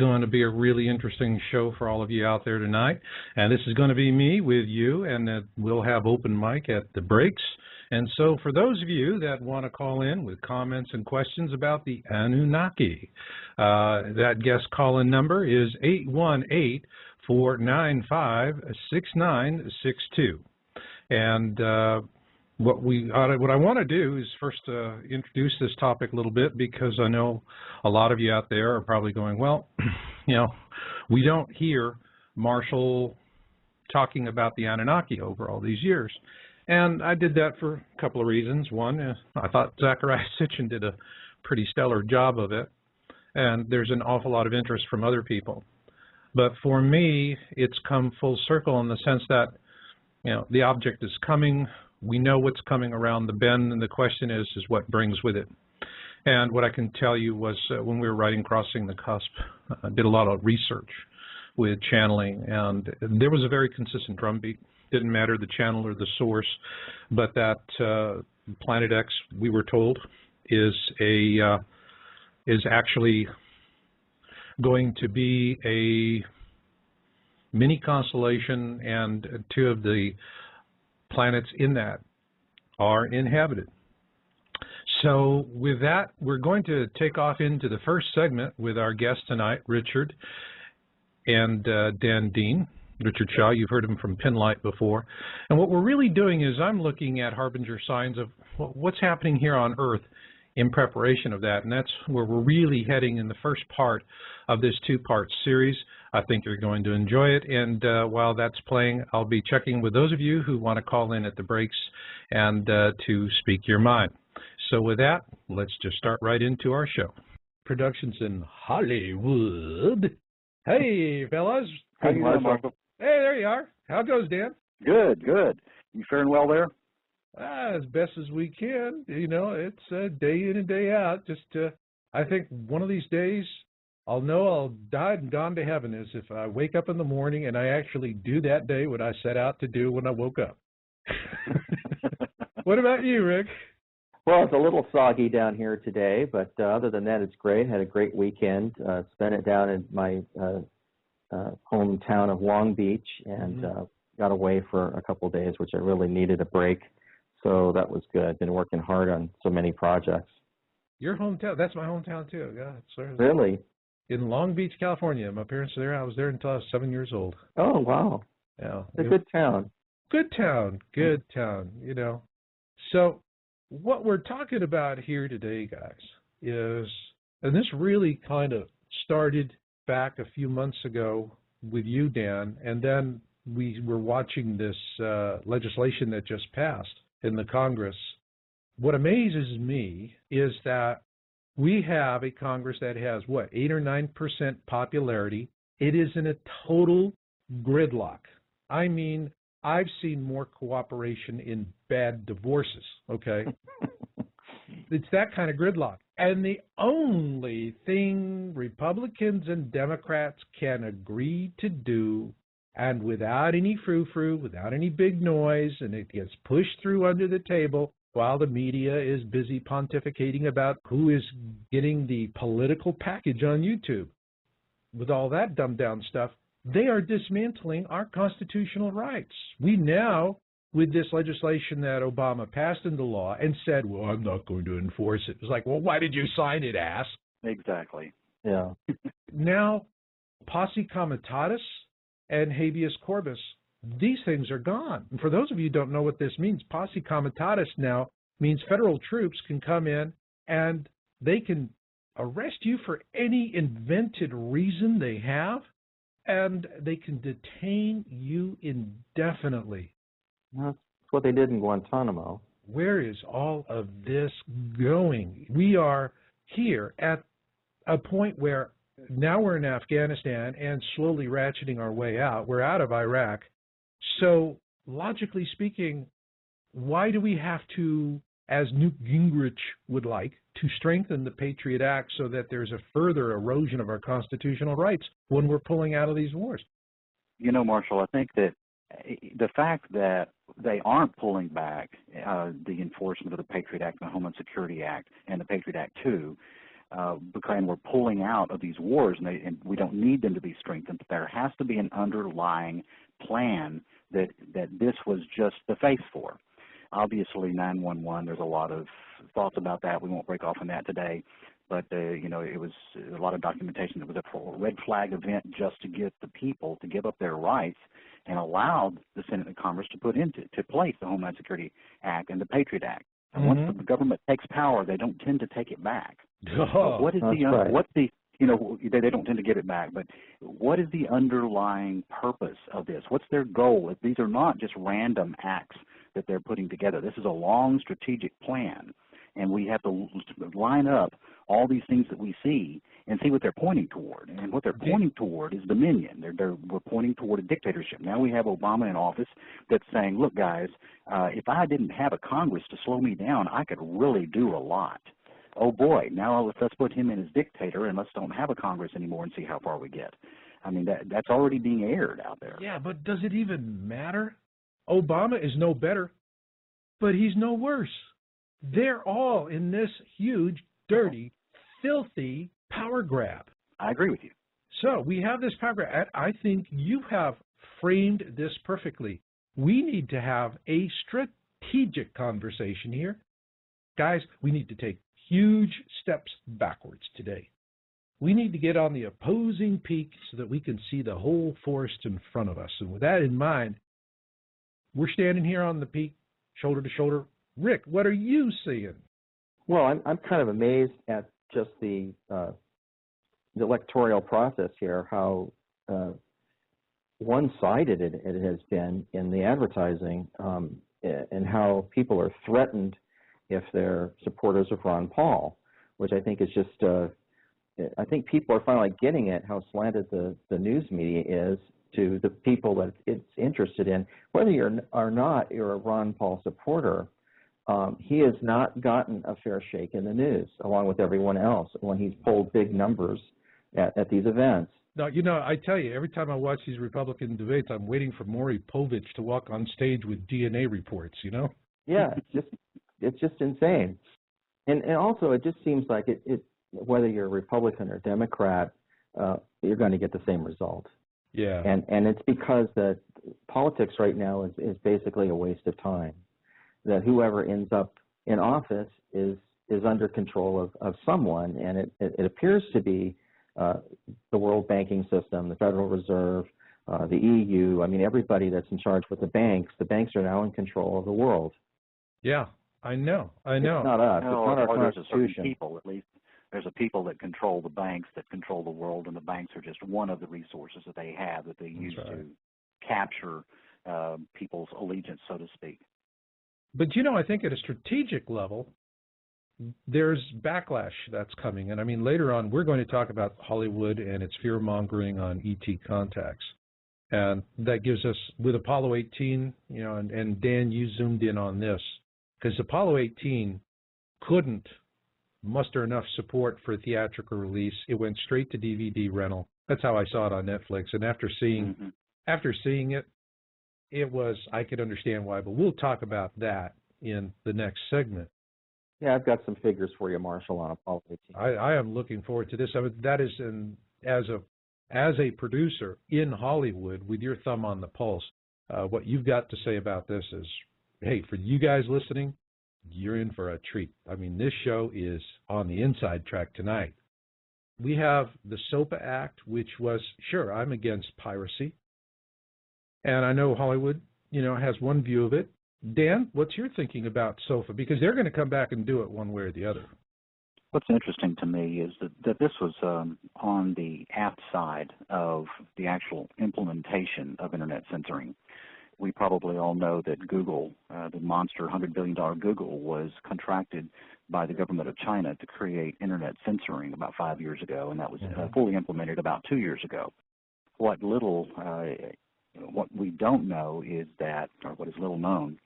Going to be a really interesting show for all of you out there tonight, and this is going to be me with you, and we'll have open mic at the breaks. And so for those of you that want to call in with comments and questions about the Anunnaki, that guest call-in number is 818-495-6962. And what I want to do is first introduce this topic a little bit, because I know a lot of you out there are probably going, well, you know, we don't hear Marshall talking about the Anunnaki over all these years. And I did that for a couple of reasons. One, I thought Zachariah Sitchin did a pretty stellar job of it, and there's an awful lot of interest from other people. But for me, it's come full circle in the sense that, you know, the object is coming. We know what's coming around the bend, and the question is what brings with it. And what I can tell you was when we were writing Crossing the Cusp, I did a lot of research with channeling, and there was a very consistent drumbeat. Didn't matter the channel or the source, but that Planet X, we were told, is actually going to be a mini constellation, and two of the planets in that are inhabited. So with that, we're going to take off into the first segment with our guest tonight, Richard and Dan Dean. Richard Shaw, you've heard him from Pinlight before. And what we're really doing is I'm looking at harbinger signs of what's happening here on Earth in preparation of that. And that's where we're really heading in the first part of this two-part series. I think you're going to enjoy it. And while that's playing, I'll be checking with those of you who want to call in at the breaks and to speak your mind. So with that, let's just start right into our show. Productions in Hollywood. Hey, fellas. How you doing, Michael? Hey, there you are. How goes, Dan? Good, good. You faring well there? As best as we can. You know, it's day in and day out. Just, I think one of these days I'll know I'll died and gone to heaven is if I wake up in the morning and I actually do that day what I set out to do when I woke up. What about you, Rick? Well, it's a little soggy down here today, but other than that, it's great. Had a great weekend. Spent it down in my hometown of Long Beach, and got away for a couple of days, which I really needed a break. So that was good. Been working hard on so many projects. Your hometown? That's my hometown too. God, sorry. Really? In Long Beach, California. My parents are there. I was there until I was 7 years old. Oh, wow. Yeah. It's a good town. Good town. Good town, you know. So what we're talking about here today, guys, is, and this really kind of started back a few months ago with you, Dan, and then we were watching this legislation that just passed in the Congress. What amazes me is that we have a Congress that has, what, 8 or 9% popularity. It is in a total gridlock. I mean, I've seen more cooperation in bad divorces, okay? It's that kind of gridlock. And the only thing Republicans and Democrats can agree to do, and without any frou-frou, without any big noise, and it gets pushed through under the table while the media is busy pontificating about who is getting the political package on YouTube. With all that dumbed-down stuff, they are dismantling our constitutional rights. We now, with this legislation that Obama passed into law and said, well, I'm not going to enforce it. It's like, well, why did you sign it, ass? Exactly. Yeah. Now, posse comitatus and habeas corpus, these things are gone. And for those of you who don't know what this means, posse comitatus now means federal troops can come in and they can arrest you for any invented reason they have, and they can detain you indefinitely. That's what they did in Guantanamo. Where is all of this going? We are here at a point where now we're in Afghanistan and slowly ratcheting our way out. We're out of Iraq. So logically speaking, why do we have to, as Newt Gingrich would like, to strengthen the Patriot Act so that there's a further erosion of our constitutional rights when we're pulling out of these wars? You know, Marshall, I think that the fact that they aren't pulling back the enforcement of the Patriot Act, the Homeland Security Act, and the Patriot Act 2, because we're pulling out of these wars, and we don't need them to be strengthened. But there has to be an underlying plan that this was just the face for. Obviously, 911. There's a lot of thoughts about that. We won't break off on that today. But you know, it was a lot of documentation that was a red flag event just to get the people to give up their rights, and allowed the Senate and Congress to put into place the Homeland Security Act and the Patriot Act. And once the government takes power, they don't tend to take it back. What is you know, they don't tend to give it back, but what is the underlying purpose of this? What's their goal? These are not just random acts that they're putting together. This is a long strategic plan, and we have to line up all these things that we see and see what they're pointing toward. And what they're pointing toward is dominion. We're pointing toward a dictatorship. Now we have Obama in office that's saying, look, guys, if I didn't have a Congress to slow me down, I could really do a lot. Oh, boy, now let's put him in as dictator, and let's don't have a Congress anymore and see how far we get. I mean, that's already being aired out there. Yeah, but does it even matter? Obama is no better, but he's no worse. They're all in this huge, dirty, filthy power grab. I agree with you. So we have this power grab. I think you have framed this perfectly. We need to have a strategic conversation here. Guys, we need to take huge steps backwards today. We need to get on the opposing peak so that we can see the whole forest in front of us. And with that in mind, we're standing here on the peak, shoulder to shoulder. Rick, what are you seeing? Well, I'm kind of amazed at just the electoral process here, how one-sided it has been in the advertising, and how people are threatened if they're supporters of Ron Paul, which I think is just, I think people are finally getting it, how slanted the news media is to the people that it's interested in. Whether you're a Ron Paul supporter, he has not gotten a fair shake in the news, along with everyone else, when he's polled big numbers at these events. No, you know, I tell you, every time I watch these Republican debates, I'm waiting for Maury Povich to walk on stage with DNA reports, you know? Yeah, it's just insane. And also, it just seems like it whether you're a Republican or Democrat, you're going to get the same result. Yeah. And it's because that politics right now is basically a waste of time. That whoever ends up in office is under control of someone, and it appears to be the world banking system, the Federal Reserve, the EU. I mean, everybody that's in charge with the banks are now in control of the world. Yeah, I know. It's not us. No, it's not our Constitution. Constitution. There's a certain people, at least. There's a people that control the banks, that control the world, and the banks are just one of the resources that they have that they use to capture people's allegiance, so to speak. But, you know, I think at a strategic level, there's backlash that's coming. And, I mean, later on, we're going to talk about Hollywood and its fear-mongering on ET contacts. And that gives us, with Apollo 18, you know, and Dan, you zoomed in on this, because Apollo 18 couldn't muster enough support for theatrical release. It went straight to DVD rental. That's how I saw it on Netflix. And after seeing it, it was, I could understand why, but we'll talk about that in the next segment. Yeah, I've got some figures for you, Marshall, on Apollo 18. I am looking forward to this. I mean, that is, as a producer in Hollywood with your thumb on the pulse, what you've got to say about this is, hey, for you guys listening, you're in for a treat. I mean, this show is on the inside track tonight. We have the SOPA Act, which was, sure, I'm against piracy. And I know Hollywood, you know, has one view of it. Dan, what's your thinking about SOFA? Because they're going to come back and do it one way or the other. What's interesting to me is that this was on the aft side of the actual implementation of Internet censoring. We probably all know that Google, the monster $100 billion Google, was contracted by the government of China to create Internet censoring about 5 years ago, and that was fully implemented about 2 years ago. What we don't know is that, or what is little known,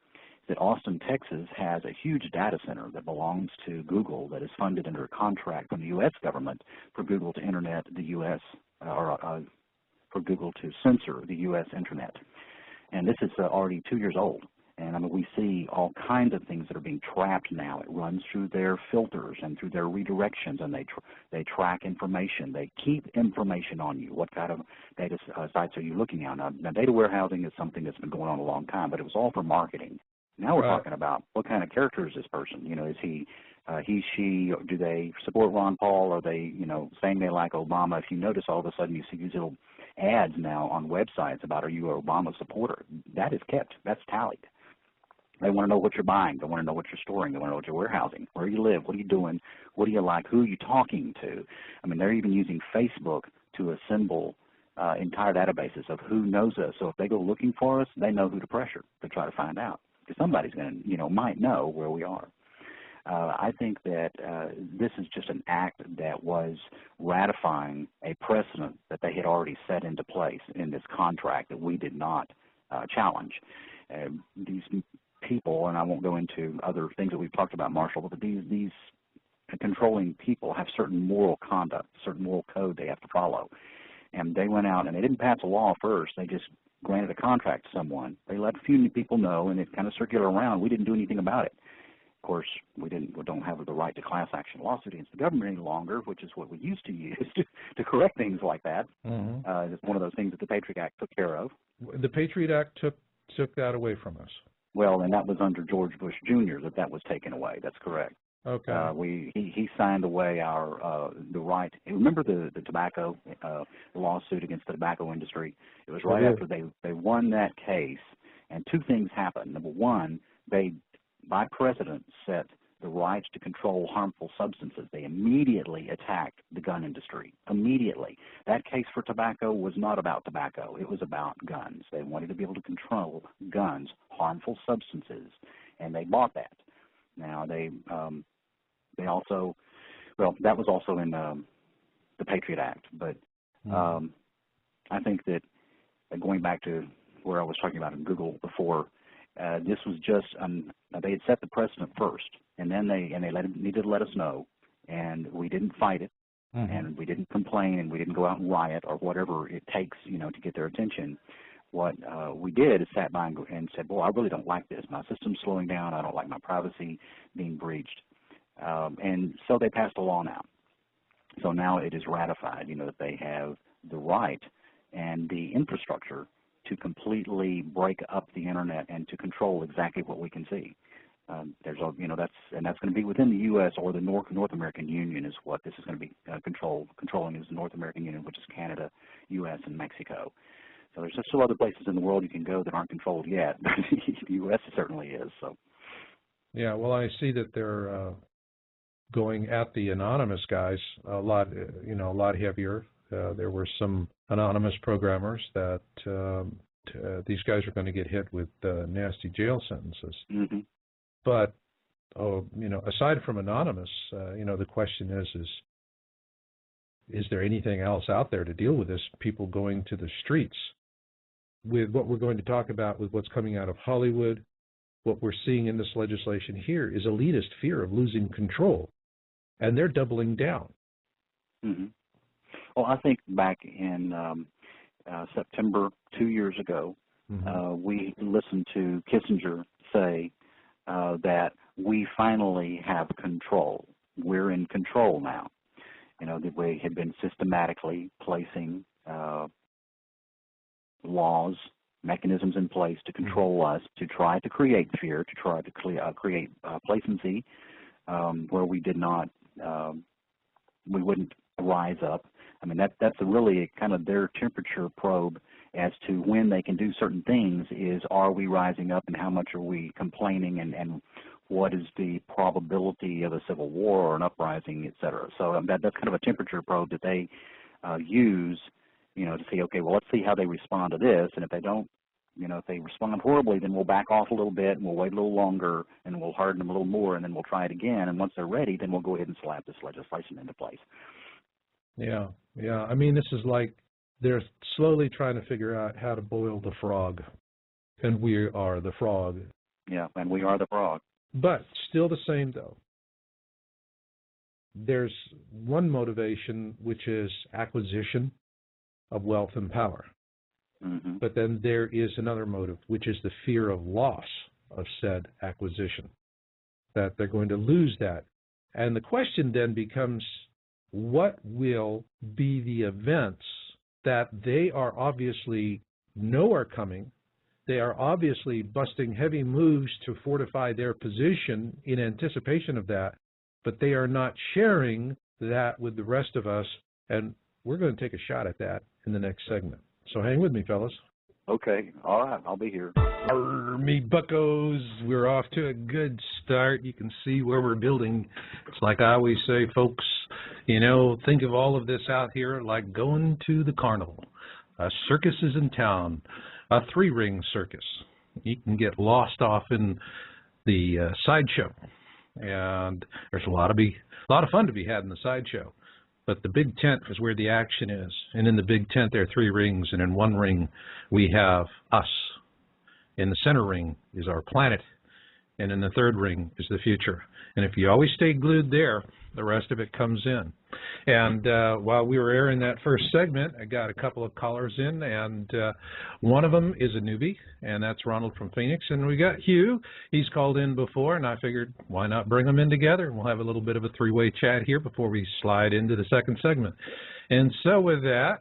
that Austin, Texas has a huge data center that belongs to Google that is funded under a contract from the U.S. government for Google to internet the U.S. For Google to censor the U.S. internet. And this is already 2 years old. And I mean, we see all kinds of things that are being trapped now. It runs through their filters and through their redirections, and they track information. They keep information on you. What kind of data sites are you looking at? Now, data warehousing is something that's been going on a long time, but it was all for marketing. Now we're talking about what kind of character is this person? You know, is he, she, do they support Ron Paul? Are they, you know, saying they like Obama? If you notice, all of a sudden you see these little ads now on websites about, are you an Obama supporter? That is kept. That's tallied. They want to know what you're buying. They want to know what you're storing. They want to know what you're warehousing, where you live, what are you doing, what do you like, who are you talking to. I mean, they're even using Facebook to assemble entire databases of who knows us. So if they go looking for us, they know who to pressure to try to find out, because somebody's going to, you know, might know where we are. I think that this is just an act that was ratifying a precedent that they had already set into place in this contract that we did not challenge. These people, and I won't go into other things that we've talked about, Marshall, but these controlling people have certain moral conduct, certain moral code they have to follow. And they went out and they didn't pass a law first. They just granted a contract to someone. They let a few people know, and it kind of circulated around. We didn't do anything about it. Of course, we don't have the right to class action lawsuit against the government any longer, which is what we used to use to correct things like that. Mm-hmm. It's one of those things that the Patriot Act took care of. The Patriot Act took that away from us. Well, and that was under George Bush Jr. that was taken away. That's correct. Okay. He signed away our the right. Remember the tobacco lawsuit against the tobacco industry? It was right after they won that case, and two things happened. Number one, they by precedent set the rights to control harmful substances. They immediately attacked the gun industry. Immediately. That case for tobacco was not about tobacco. It was about guns. They wanted to be able to control guns, harmful substances, and they bought that. Now they also, well, that was also in the Patriot Act. But I think that going back to where I was talking about in Google before, this was just they had set the precedent first, and then they needed to let us know, and we didn't fight it, and we didn't complain, and we didn't go out and riot or whatever it takes, you know, to get their attention. What we did is sat by and said, "Boy, I really don't like this. My system's slowing down. I don't like my privacy being breached," and so they passed a law now. So now it is ratified, you know, that they have the right and the infrastructure to completely break up the internet and to control exactly what we can see. There's a, you know, that's going to be within the U.S. or the North American Union is what this is going to be controlling is the North American Union, which is Canada, U.S., and Mexico. So there's still other places in the world you can go that aren't controlled yet, but the U.S. certainly is. So. Yeah, well, I see that they're going at the anonymous guys a lot heavier. There were some anonymous programmers that these guys are going to get hit with nasty jail sentences. Mm-hmm. But, you know, aside from anonymous, you know, the question is there anything else out there to deal with this? People going to the streets with what we're going to talk about with what's coming out of Hollywood. What we're seeing in this legislation here is elitist fear of losing control, and they're doubling down. Mm-hmm. Well, I think back in September 2 years ago, we listened to Kissinger say that we finally have control. We're in control now. You know, that we had been systematically placing laws, mechanisms in place to control us, to try to create fear, to try to create placency where we did not, we wouldn't rise up. I mean, that's really kind of their temperature probe as to when they can do certain things is, are we rising up and how much are we complaining and what is the probability of a civil war or an uprising, et cetera. So that's kind of a temperature probe that they use, you know, to see, okay, well, let's see how they respond to this. And if they don't, you know, if they respond horribly, then we'll back off a little bit and we'll wait a little longer and we'll harden them a little more and then we'll try it again. And once they're ready, then we'll go ahead and slap this legislation into place. Yeah. I mean, this is like they're slowly trying to figure out how to boil the frog, and we are the frog. Yeah, and we are the frog. But still the same, though. There's one motivation, which is acquisition of wealth and power. Mm-hmm. But then there is another motive, which is the fear of loss of said acquisition, that they're going to lose that. And the question then becomes, what will be the events that they are obviously know are coming? They are obviously busting heavy moves to fortify their position in anticipation of that, but they are not sharing that with the rest of us, and we're going to take a shot at that in the next segment. So hang with me, fellas. Okay, all right, I'll be here. Me buckos, we're off to a good start. You can see where we're building. It's like I always say, folks, you know, think of all of this out here like going to the carnival. A circus is in town, a three-ring circus. You can get lost off in the sideshow, and there's a lot of fun to be had in the sideshow. But the big tent is where the action is. And in the big tent, there are three rings. And in one ring, we have us. In the center ring is our planet. And in the third ring is the future. And if you always stay glued there, the rest of it comes in. And while we were airing that first segment, I got a couple of callers in, and one of them is a newbie, and that's Ronald from Phoenix. And we got Hugh. He's called in before, and I figured, why not bring them in together? We'll have a little bit of a three-way chat here before we slide into the second segment. And so with that,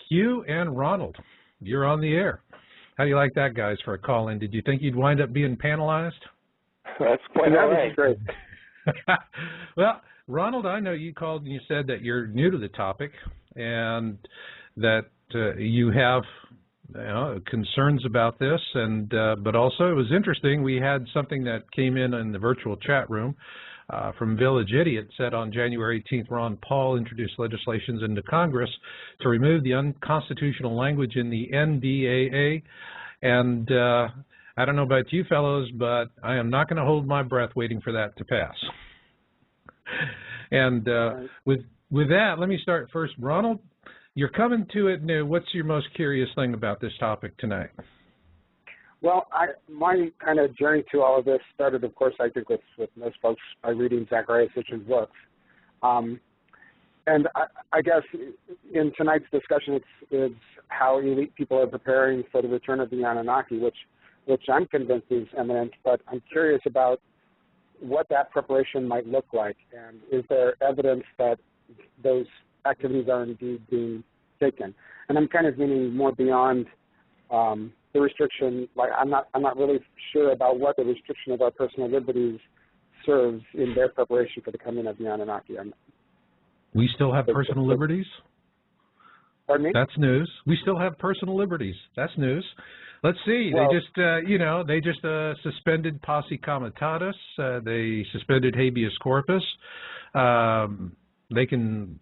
Hugh and Ronald, you're on the air. How do you like that, guys, for a call-in? Did you think you'd wind up being panelized? That's quite all right. Great. Well, Ronald, I know you called and you said that you're new to the topic and that you have concerns about this, and but also it was interesting. We had something that came in the virtual chat room from Village Idiot. Said on January 18th, Ron Paul introduced legislations into Congress to remove the unconstitutional language in the NDAA, and I don't know about you fellows, but I am not going to hold my breath waiting for that to pass. And with that, let me start first. Ronald, you're coming to it new. What's your most curious thing about this topic tonight? Well, my kind of journey to all of this started, of course, I think with most folks by reading Zacharias Sitchin's books. And I guess in tonight's discussion, it's how elite people are preparing for the return of the Anunnaki, which I'm convinced is imminent, but I'm curious about what that preparation might look like, and is there evidence that those activities are indeed being taken? And I'm kind of meaning more beyond the restriction. Like I'm not really sure about what the restriction of our personal liberties serves in their preparation for the coming of the Anunnaki. We still have personal liberties? Pardon me? That's news. We still have personal liberties. That's news. Let's see. Well, they just suspended posse comitatus. They suspended habeas corpus. They can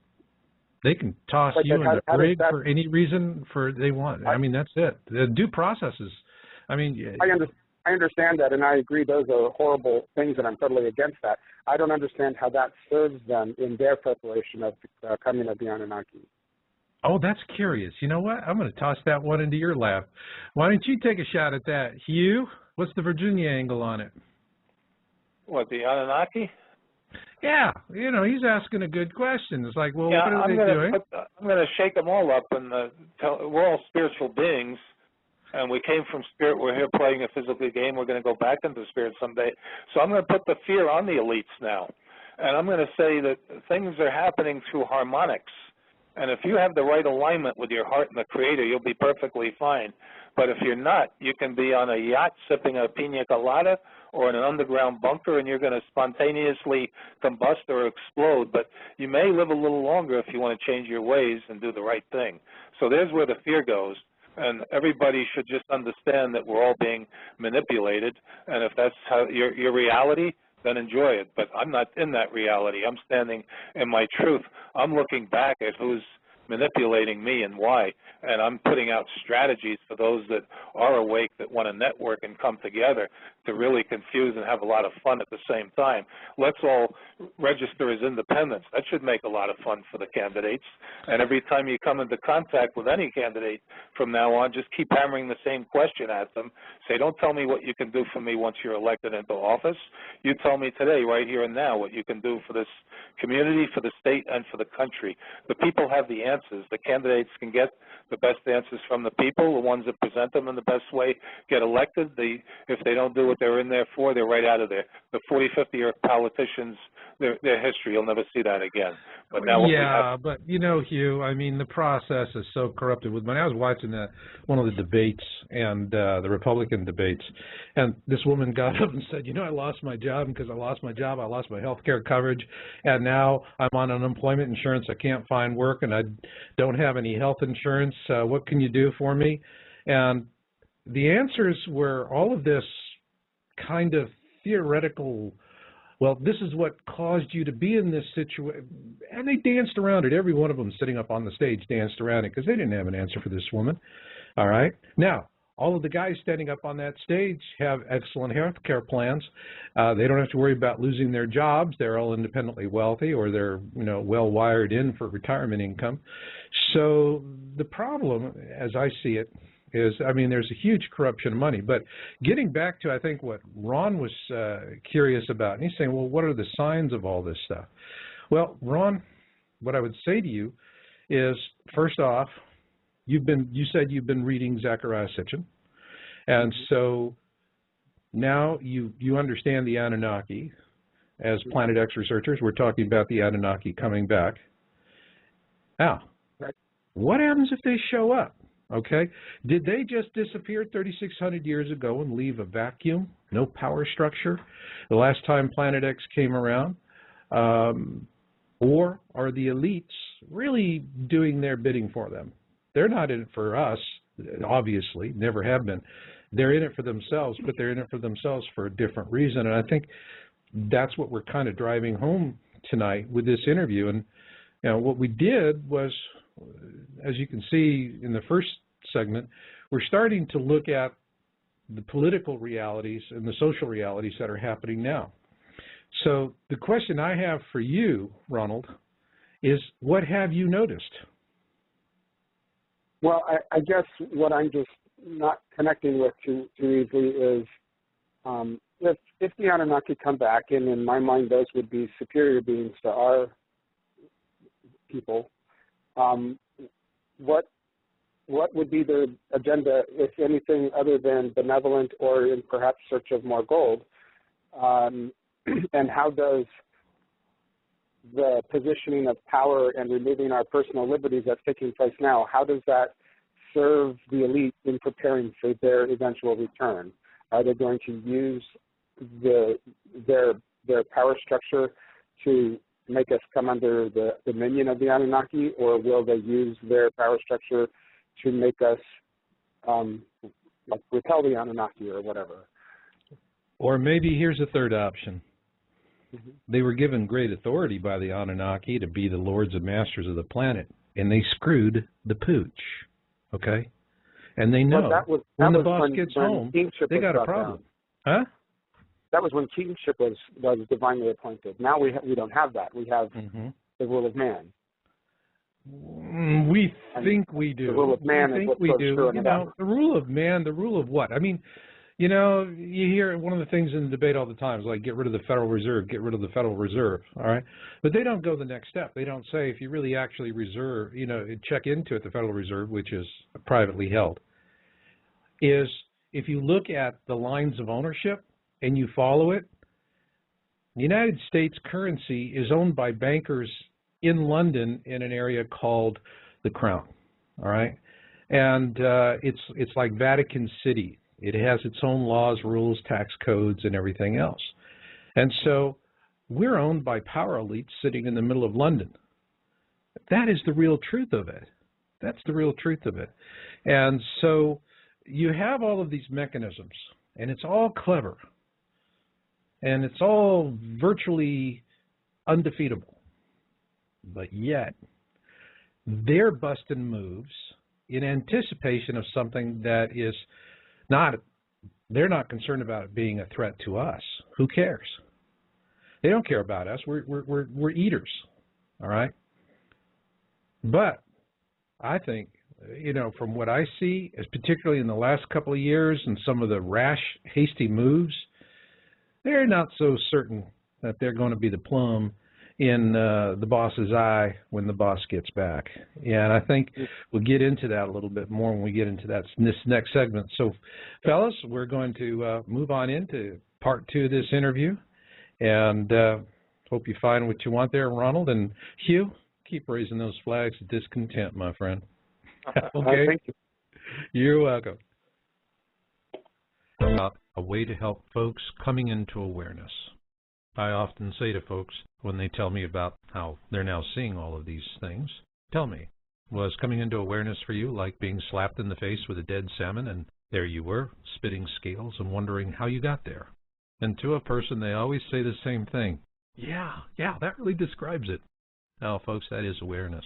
toss you in the brig for any reason they want. I mean, that's it. The due processes. I mean, I understand that, and I agree those are horrible things, and I'm totally against that. I don't understand how that serves them in their preparation of the coming of the Anunnaki. Oh, that's curious. You know what? I'm going to toss that one into your lap. Why don't you take a shot at that? Hugh, what's the Virginia angle on it? What, the Anunnaki? Yeah, he's asking a good question. It's like, well, what are they doing? I'm going to shake them all up, and we're all spiritual beings, and we came from spirit. We're here playing a physical game. We're going to go back into spirit someday. So I'm going to put the fear on the elites now, and I'm going to say that things are happening through harmonics. And if you have the right alignment with your heart and the Creator, you'll be perfectly fine. But if you're not, you can be on a yacht sipping a pina colada or in an underground bunker, and you're going to spontaneously combust or explode. But you may live a little longer if you want to change your ways and do the right thing. So there's where the fear goes. And everybody should just understand that we're all being manipulated. And if that's how your reality, then enjoy it. But I'm not in that reality. I'm standing in my truth. I'm looking back at who's manipulating me and why, and I'm putting out strategies for those that are awake, that want to network and come together to really confuse and have a lot of fun at the same time. Let's all register as independents. That should make a lot of fun for the candidates. And every time you come into contact with any candidate from now on, just keep hammering the same question at them. Say, don't tell me what you can do for me once you're elected into office. You tell me today, right here and now, what you can do for this community, for the state, and for the country. The people have the answers. The candidates can get the best answers from the people, the ones that present them in the best way get elected. If they don't do what they're in there for, they're right out of there. The 40, 50-year politicians, their history, you'll never see that again. But now but you know, Hugh, I mean, the process is so corrupted. When I was watching one of the debates and the Republican debates, and this woman got up and said, you know, I lost my job, and because I lost my job, I lost my health care coverage, and now I'm on unemployment insurance. I can't find work, and I don't have any health insurance. What can you do for me? And the answers were all of this kind of theoretical, well, this is what caused you to be in this situation. And they danced around it. Every one of them sitting up on the stage danced around it because they didn't have an answer for this woman. All right. Now, all of the guys standing up on that stage have excellent health care plans. They don't have to worry about losing their jobs. They're all independently wealthy, or they're, you know, well wired in for retirement income. So the problem, as I see it, is, I mean, there's a huge corruption of money. But getting back to, I think, what Ron was curious about, and he's saying, well, what are the signs of all this stuff? Well, Ron, what I would say to you is, first off, you said you've been reading Zecharia Sitchin, and so now you understand the Anunnaki. As Planet X researchers, we're talking about the Anunnaki coming back. Now, what happens if they show up? Okay, did they just disappear 3,600 years ago and leave a vacuum, no power structure, the last time Planet X came around? Or are the elites really doing their bidding for them? They're not in it for us, obviously, never have been. They're in it for themselves, but they're in it for themselves for a different reason. And I think that's what we're kind of driving home tonight with this interview. And you know, what we did was, as you can see in the first segment, we're starting to look at the political realities and the social realities that are happening now. So the question I have for you, Ronald, is what have you noticed? Well, I guess what I'm just not connecting with too easily is if the Anunnaki come back, and in my mind those would be superior beings to our people, what would be their agenda, if anything, other than benevolent or in perhaps search of more gold? And how does the positioning of power and removing our personal liberties that's taking place now, how does that serve the elite in preparing for their eventual return? Are they going to use their power structure to make us come under the dominion of the Anunnaki, or will they use their power structure to make us like repel the Anunnaki or whatever? Or maybe here's a third option. They were given great authority by the Anunnaki to be the lords and masters of the planet, and they screwed the pooch, okay? And they know when the boss gets home, they got a problem. Huh? That was when kingship was divinely appointed. Now we don't have that. We have the rule of man. We think we do. The rule of man is what goes through and about. The rule of man, the rule of what? I mean, you know, you hear one of the things in the debate all the time is like, get rid of the Federal Reserve, get rid of the Federal Reserve, all right? But they don't go the next step. They don't say if you really actually reserve, you know, check into it, the Federal Reserve, which is privately held, is if you look at the lines of ownership and you follow it, the United States currency is owned by bankers in London in an area called the Crown, all right? And it's like Vatican City. It has its own laws, rules, tax codes, and everything else. And so we're owned by power elites sitting in the middle of London. That is the real truth of it. That's the real truth of it. And so you have all of these mechanisms, and it's all clever, and it's all virtually undefeatable. But yet, they're busting moves in anticipation of something that is they're not concerned about it being a threat to us. Who cares? They don't care about us. We're eaters, all right? But I think, you know, from what I see, particularly in the last couple of years and some of the rash, hasty moves, they're not so certain that they're going to be the plum in the boss's eye when the boss gets back. And I think we'll get into that a little bit more when we get into this next segment. So, fellas, we're going to move on into part 2 of this interview. And hope you find what you want there, Ronald. And Hugh, keep raising those flags of discontent, my friend. Okay? Thank you. You're welcome. A way to help folks coming into awareness. I often say to folks when they tell me about how they're now seeing all of these things, tell me, was coming into awareness for you like being slapped in the face with a dead salmon and there you were, spitting scales and wondering how you got there? And to a person, they always say the same thing. Yeah, that really describes it. Now, folks, that is awareness.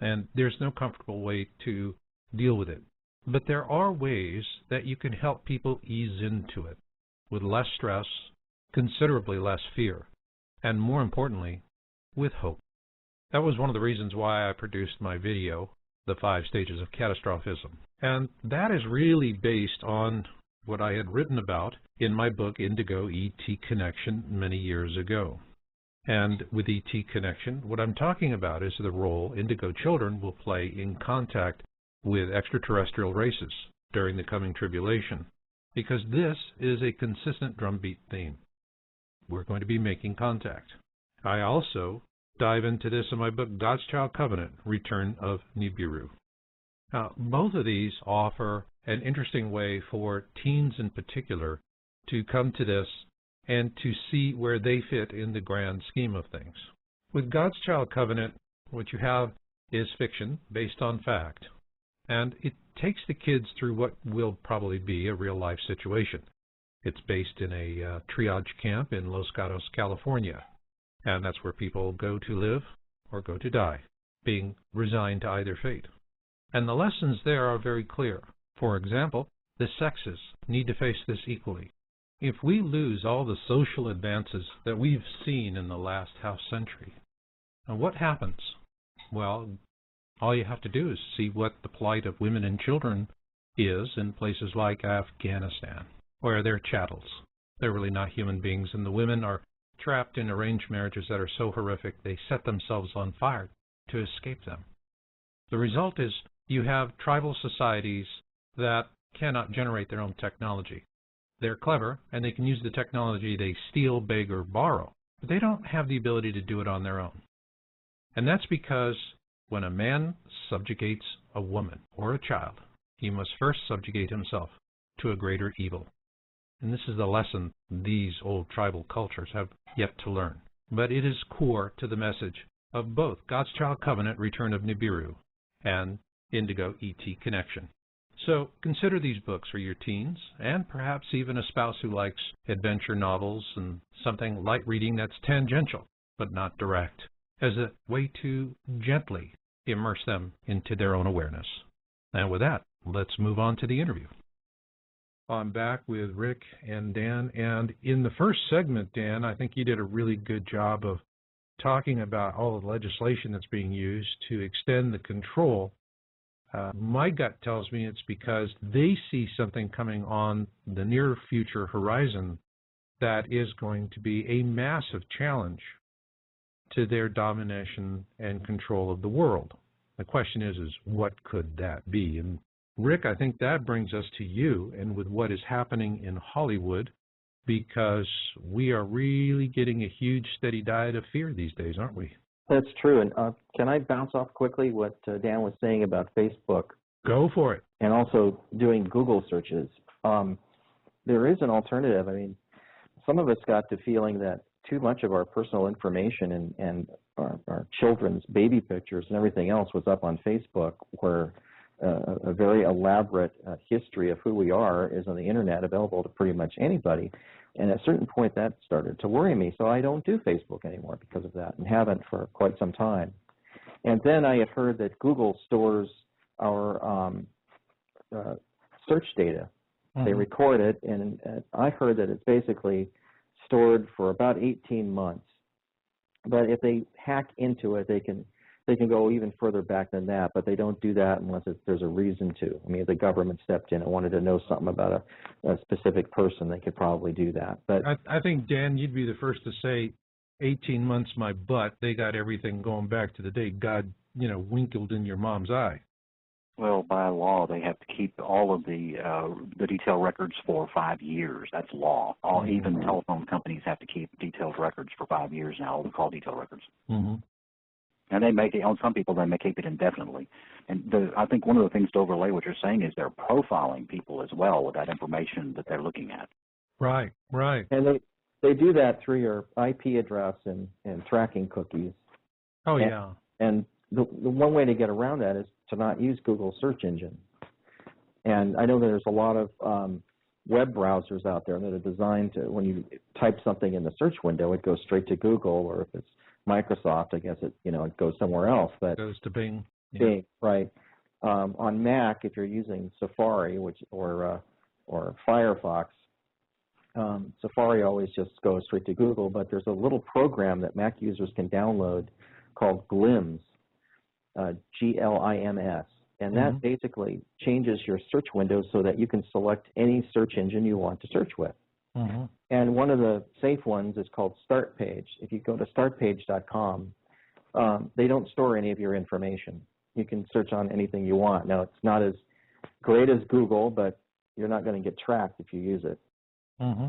And there's no comfortable way to deal with it. But there are ways that you can help people ease into it with less stress, considerably less fear, and more importantly, with hope. That was one of the reasons why I produced my video, The 5 Stages of Catastrophism. And that is really based on what I had written about in my book, Indigo ET Connection, many years ago. And with ET Connection, what I'm talking about is the role indigo children will play in contact with extraterrestrial races during the coming tribulation, because this is a consistent drumbeat theme. We're going to be making contact. I also dive into this in my book, God's Child Covenant, Return of Nibiru. Now, both of these offer an interesting way for teens in particular to come to this and to see where they fit in the grand scheme of things. With God's Child Covenant, what you have is fiction based on fact. And it takes the kids through what will probably be a real-life situation. It's based in a triage camp in Los Gatos, California. And that's where people go to live or go to die, being resigned to either fate. And the lessons there are very clear. For example, the sexes need to face this equally. If we lose all the social advances that we've seen in the last half-century, now what happens? Well, all you have to do is see what the plight of women and children is in places like Afghanistan, where they're chattels. They're really not human beings, and the women are trapped in arranged marriages that are so horrific they set themselves on fire to escape them. The result is you have tribal societies that cannot generate their own technology. They're clever, and they can use the technology they steal, beg, or borrow, but they don't have the ability to do it on their own. And that's because when a man subjugates a woman or a child, he must first subjugate himself to a greater evil. And this is the lesson these old tribal cultures have yet to learn. But it is core to the message of both God's Child Covenant, Return of Nibiru, and Indigo ET Connection. So consider these books for your teens, and perhaps even a spouse who likes adventure novels and something light reading that's tangential, but not direct, as a way to gently immerse them into their own awareness. And with that, let's move on to the interview. I'm back with Rick and Dan, and in the first segment, Dan, I think you did a really good job of talking about all the legislation that's being used to extend the control. My gut tells me it's because they see something coming on the near future horizon that is going to be a massive challenge to their domination and control of the world. The question is what could that be? And Rick, I think that brings us to you and with what is happening in Hollywood, because we are really getting a huge steady diet of fear these days, aren't we? That's true. And can I bounce off quickly what Dan was saying about Facebook? Go for it. And also doing Google searches. There is an alternative. I mean, some of us got to feeling that too much of our personal information and our children's baby pictures and everything else was up on Facebook, where a very elaborate history of who we are is on the internet, available to pretty much anybody. And at a certain point, that started to worry me. So I don't do Facebook anymore because of that, and haven't for quite some time. And then I had heard that Google stores our search data. Mm-hmm. They record it, and I heard that it's basically stored for about 18 months. But if they hack into it, they can go even further back than that, but they don't do that unless there's a reason to. I mean, if the government stepped in and wanted to know something about a specific person, they could probably do that. But I think, Dan, you'd be the first to say 18 months my butt, they got everything going back to the day God, winkled in your mom's eye. Well, by law, they have to keep all of the detailed records for 5 years. That's law. Even telephone companies have to keep detailed records for 5 years now, what we call detailed records. Mm-hmm. And they make it, on some people, they may keep it indefinitely. And I think one of the things to overlay what you're saying is they're profiling people as well with that information that they're looking at. Right, right. And they do that through your IP address and tracking cookies. Oh, yeah. And the one way to get around that is to not use Google search engine. And I know that there's a lot of web browsers out there that are designed to, when you type something in the search window, it goes straight to Google, or if it's Microsoft, I guess it goes somewhere else. But it goes to Bing. Bing, right. On Mac, if you're using Safari, or Firefox, Safari always just goes straight to Google, but there's a little program that Mac users can download called Glims, G-L-I-M-S, and that basically changes your search window so that you can select any search engine you want to search with. Mm-hmm. And one of the safe ones is called Start Page. If you go to startpage.com, they don't store any of your information. You can search on anything you want. Now, it's not as great as Google, but you're not going to get tracked if you use it. Mm-hmm.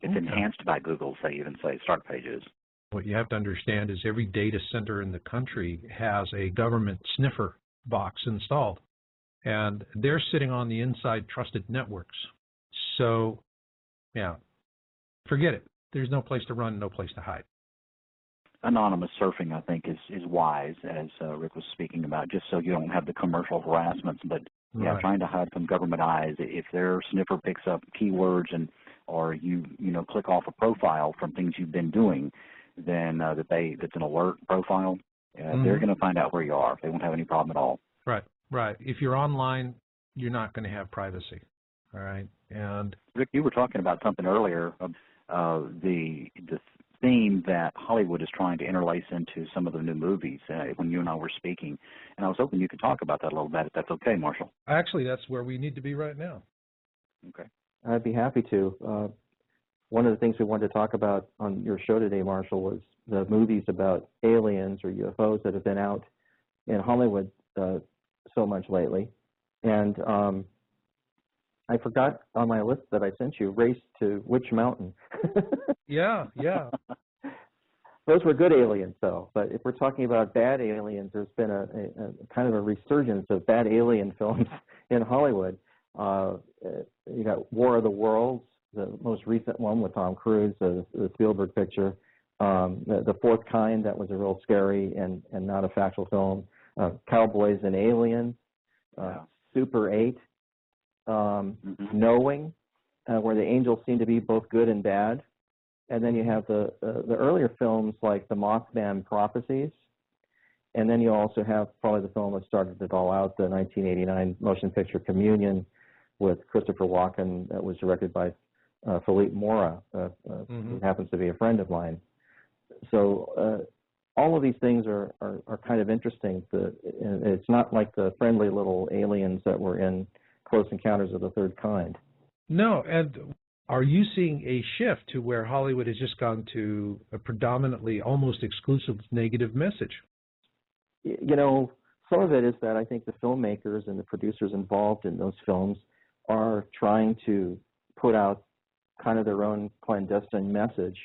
It's enhanced by Google, even say Start Pages. What you have to understand is every data center in the country has a government sniffer box installed, and they're sitting on the inside trusted networks. So, yeah, forget it. There's no place to run, no place to hide. Anonymous surfing, I think, is wise, as Rick was speaking about, just so you don't have the commercial harassments. But yeah, trying to hide from government eyes. If their sniffer picks up keywords or you click off a profile from things you've been doing, then that's an alert profile, they're going to find out where you are. They won't have any problem at all. Right, right. If you're online, you're not going to have privacy. All right. And Rick, you were talking about something earlier, the theme that Hollywood is trying to interlace into some of the new movies when you and I were speaking. And I was hoping you could talk about that a little bit, if that's okay, Marshall. Actually, that's where we need to be right now. Okay. I'd be happy to. One of the things we wanted to talk about on your show today, Marshall, was the movies about aliens or UFOs that have been out in Hollywood so much lately. And I forgot on my list that I sent you, Race to Witch Mountain. Yeah. Those were good aliens, though. But if we're talking about bad aliens, there's been a kind of a resurgence of bad alien films in Hollywood. You got War of the Worlds, the most recent one with Tom Cruise, the Spielberg picture. The Fourth Kind, that was a real scary and not a factual film. Cowboys and Aliens, Super 8, Knowing, where the angels seem to be both good and bad. And then you have the earlier films like The Mothman Prophecies. And then you also have probably the film that started it all out, the 1989 motion picture Communion with Christopher Walken, that was directed by Philippe Mora, who happens to be a friend of mine. So all of these things are kind of interesting. It's not like the friendly little aliens that were in Close Encounters of the Third Kind. No, and are you seeing a shift to where Hollywood has just gone to a predominantly almost exclusive negative message? Some of it is that I think the filmmakers and the producers involved in those films are trying to put out kind of their own clandestine message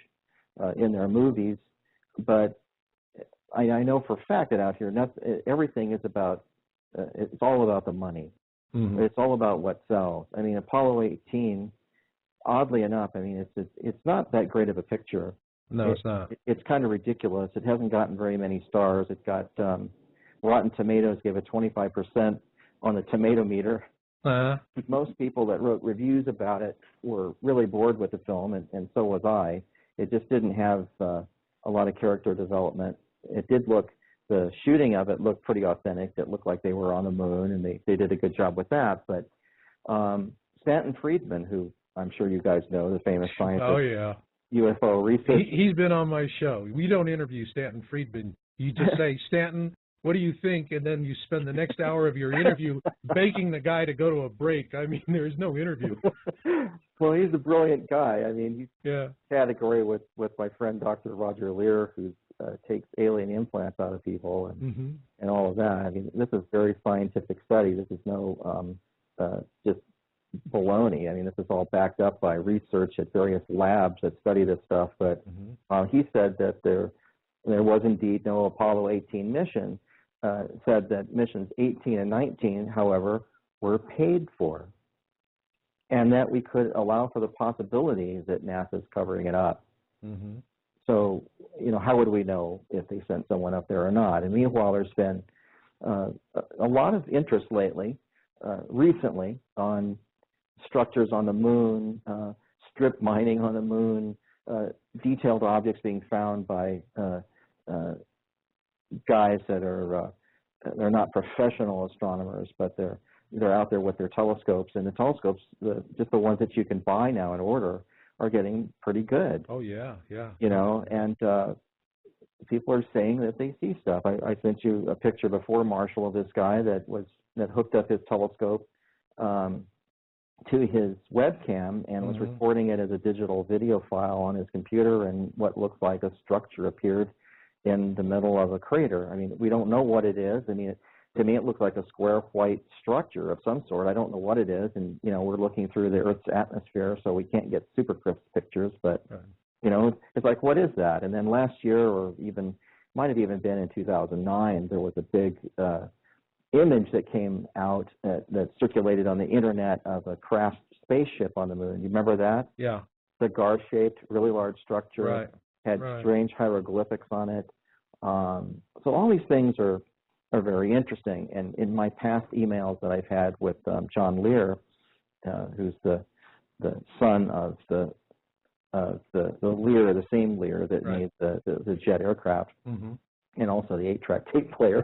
in their movies. But I know for a fact that out here, everything is about, it's all about the money. Mm-hmm. It's all about what sells. I mean, Apollo 18, oddly enough, I mean, it's not that great of a picture. No, it's not. It's kind of ridiculous. It hasn't gotten very many stars. It got, Rotten Tomatoes gave it 25% on the tomato meter. Most people that wrote reviews about it were really bored with the film, and so was I. It just didn't have a lot of character development. It did look, the shooting of it looked pretty authentic. It looked like they were on the moon, and they did a good job with that. But Stanton Friedman, who I'm sure you guys know, the famous scientist, UFO research. He's been on my show. We don't interview Stanton Friedman. You just say, Stanton, what do you think? And then you spend the next hour of your interview begging the guy to go to a break. I mean, there's no interview. Well, he's a brilliant guy. I mean, he's Yeah. category with my friend Dr. Roger Lear, who takes alien implants out of people and all of that. I mean, this is very scientific study. This is no just baloney. I mean, this is all backed up by research at various labs that study this stuff. But he said that there was indeed no Apollo 18 mission. Said that missions 18 and 19, however, were paid for, and that we could allow for the possibility that NASA's covering it up. So, how would we know if they sent someone up there or not? And meanwhile, there's been a lot of interest recently, on structures on the moon, strip mining on the moon, detailed objects being found by guys that are they're not professional astronomers, but they're out there with their telescopes, and the telescopes, just the ones that you can buy now and order, are getting pretty good. Oh yeah. And people are saying that they see stuff. I sent you a picture before, Marshall, of this guy that hooked up his telescope to his webcam and was recording it as a digital video file on his computer, and what looks like a structure appeared in the middle of a crater. I mean, we don't know what it is. I mean, to me, it looks like a square white structure of some sort. I don't know what it is, and we're looking through the Earth's atmosphere, so we can't get super crisp pictures. But it's like, what is that? And then last year, or might have even been in 2009, there was a big image that came out that circulated on the internet of a crashed spaceship on the moon. You remember that? Yeah. Cigar-shaped, really large structure. Right. Had strange hieroglyphics on it. So all these things are very interesting. And in my past emails that I've had with John Lear, who's the son of the Lear, the same Lear that made the jet aircraft, and also the 8-track tape player.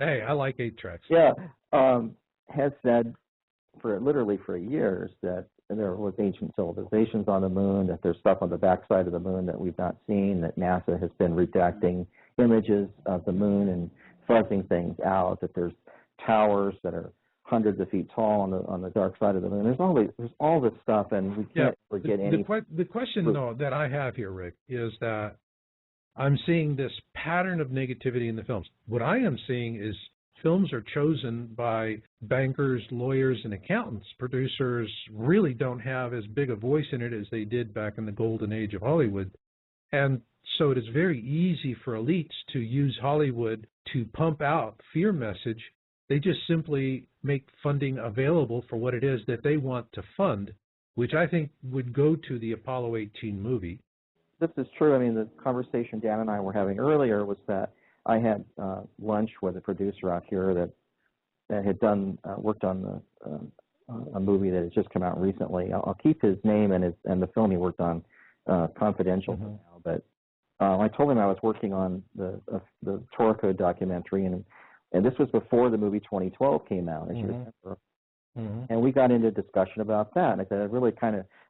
Hey, I like 8-tracks. Yeah, has said literally for years that there was ancient civilizations on the moon, that there's stuff on the backside of the moon that we've not seen, that NASA has been redacting images of the moon and fuzzing things out, that there's towers that are hundreds of feet tall on the dark side of the moon. There's all this stuff, and we can't get any. The question, though, that I have here, Rick, is that I'm seeing this pattern of negativity in the films. What I am seeing is films are chosen by bankers, lawyers, and accountants. Producers really don't have as big a voice in it as they did back in the golden age of Hollywood. And so it is very easy for elites to use Hollywood to pump out fear message. They just simply make funding available for what it is that they want to fund, which I think would go to the Apollo 18 movie. This is true. I mean, the conversation Dan and I were having earlier was that I had lunch with a producer out here that had worked on a movie that has just come out recently. I'll keep his name and the film he worked on confidential for now. But I told him I was working on the Torco documentary, and this was before the movie 2012 came out, as you remember. And we got into discussion about that. And I said,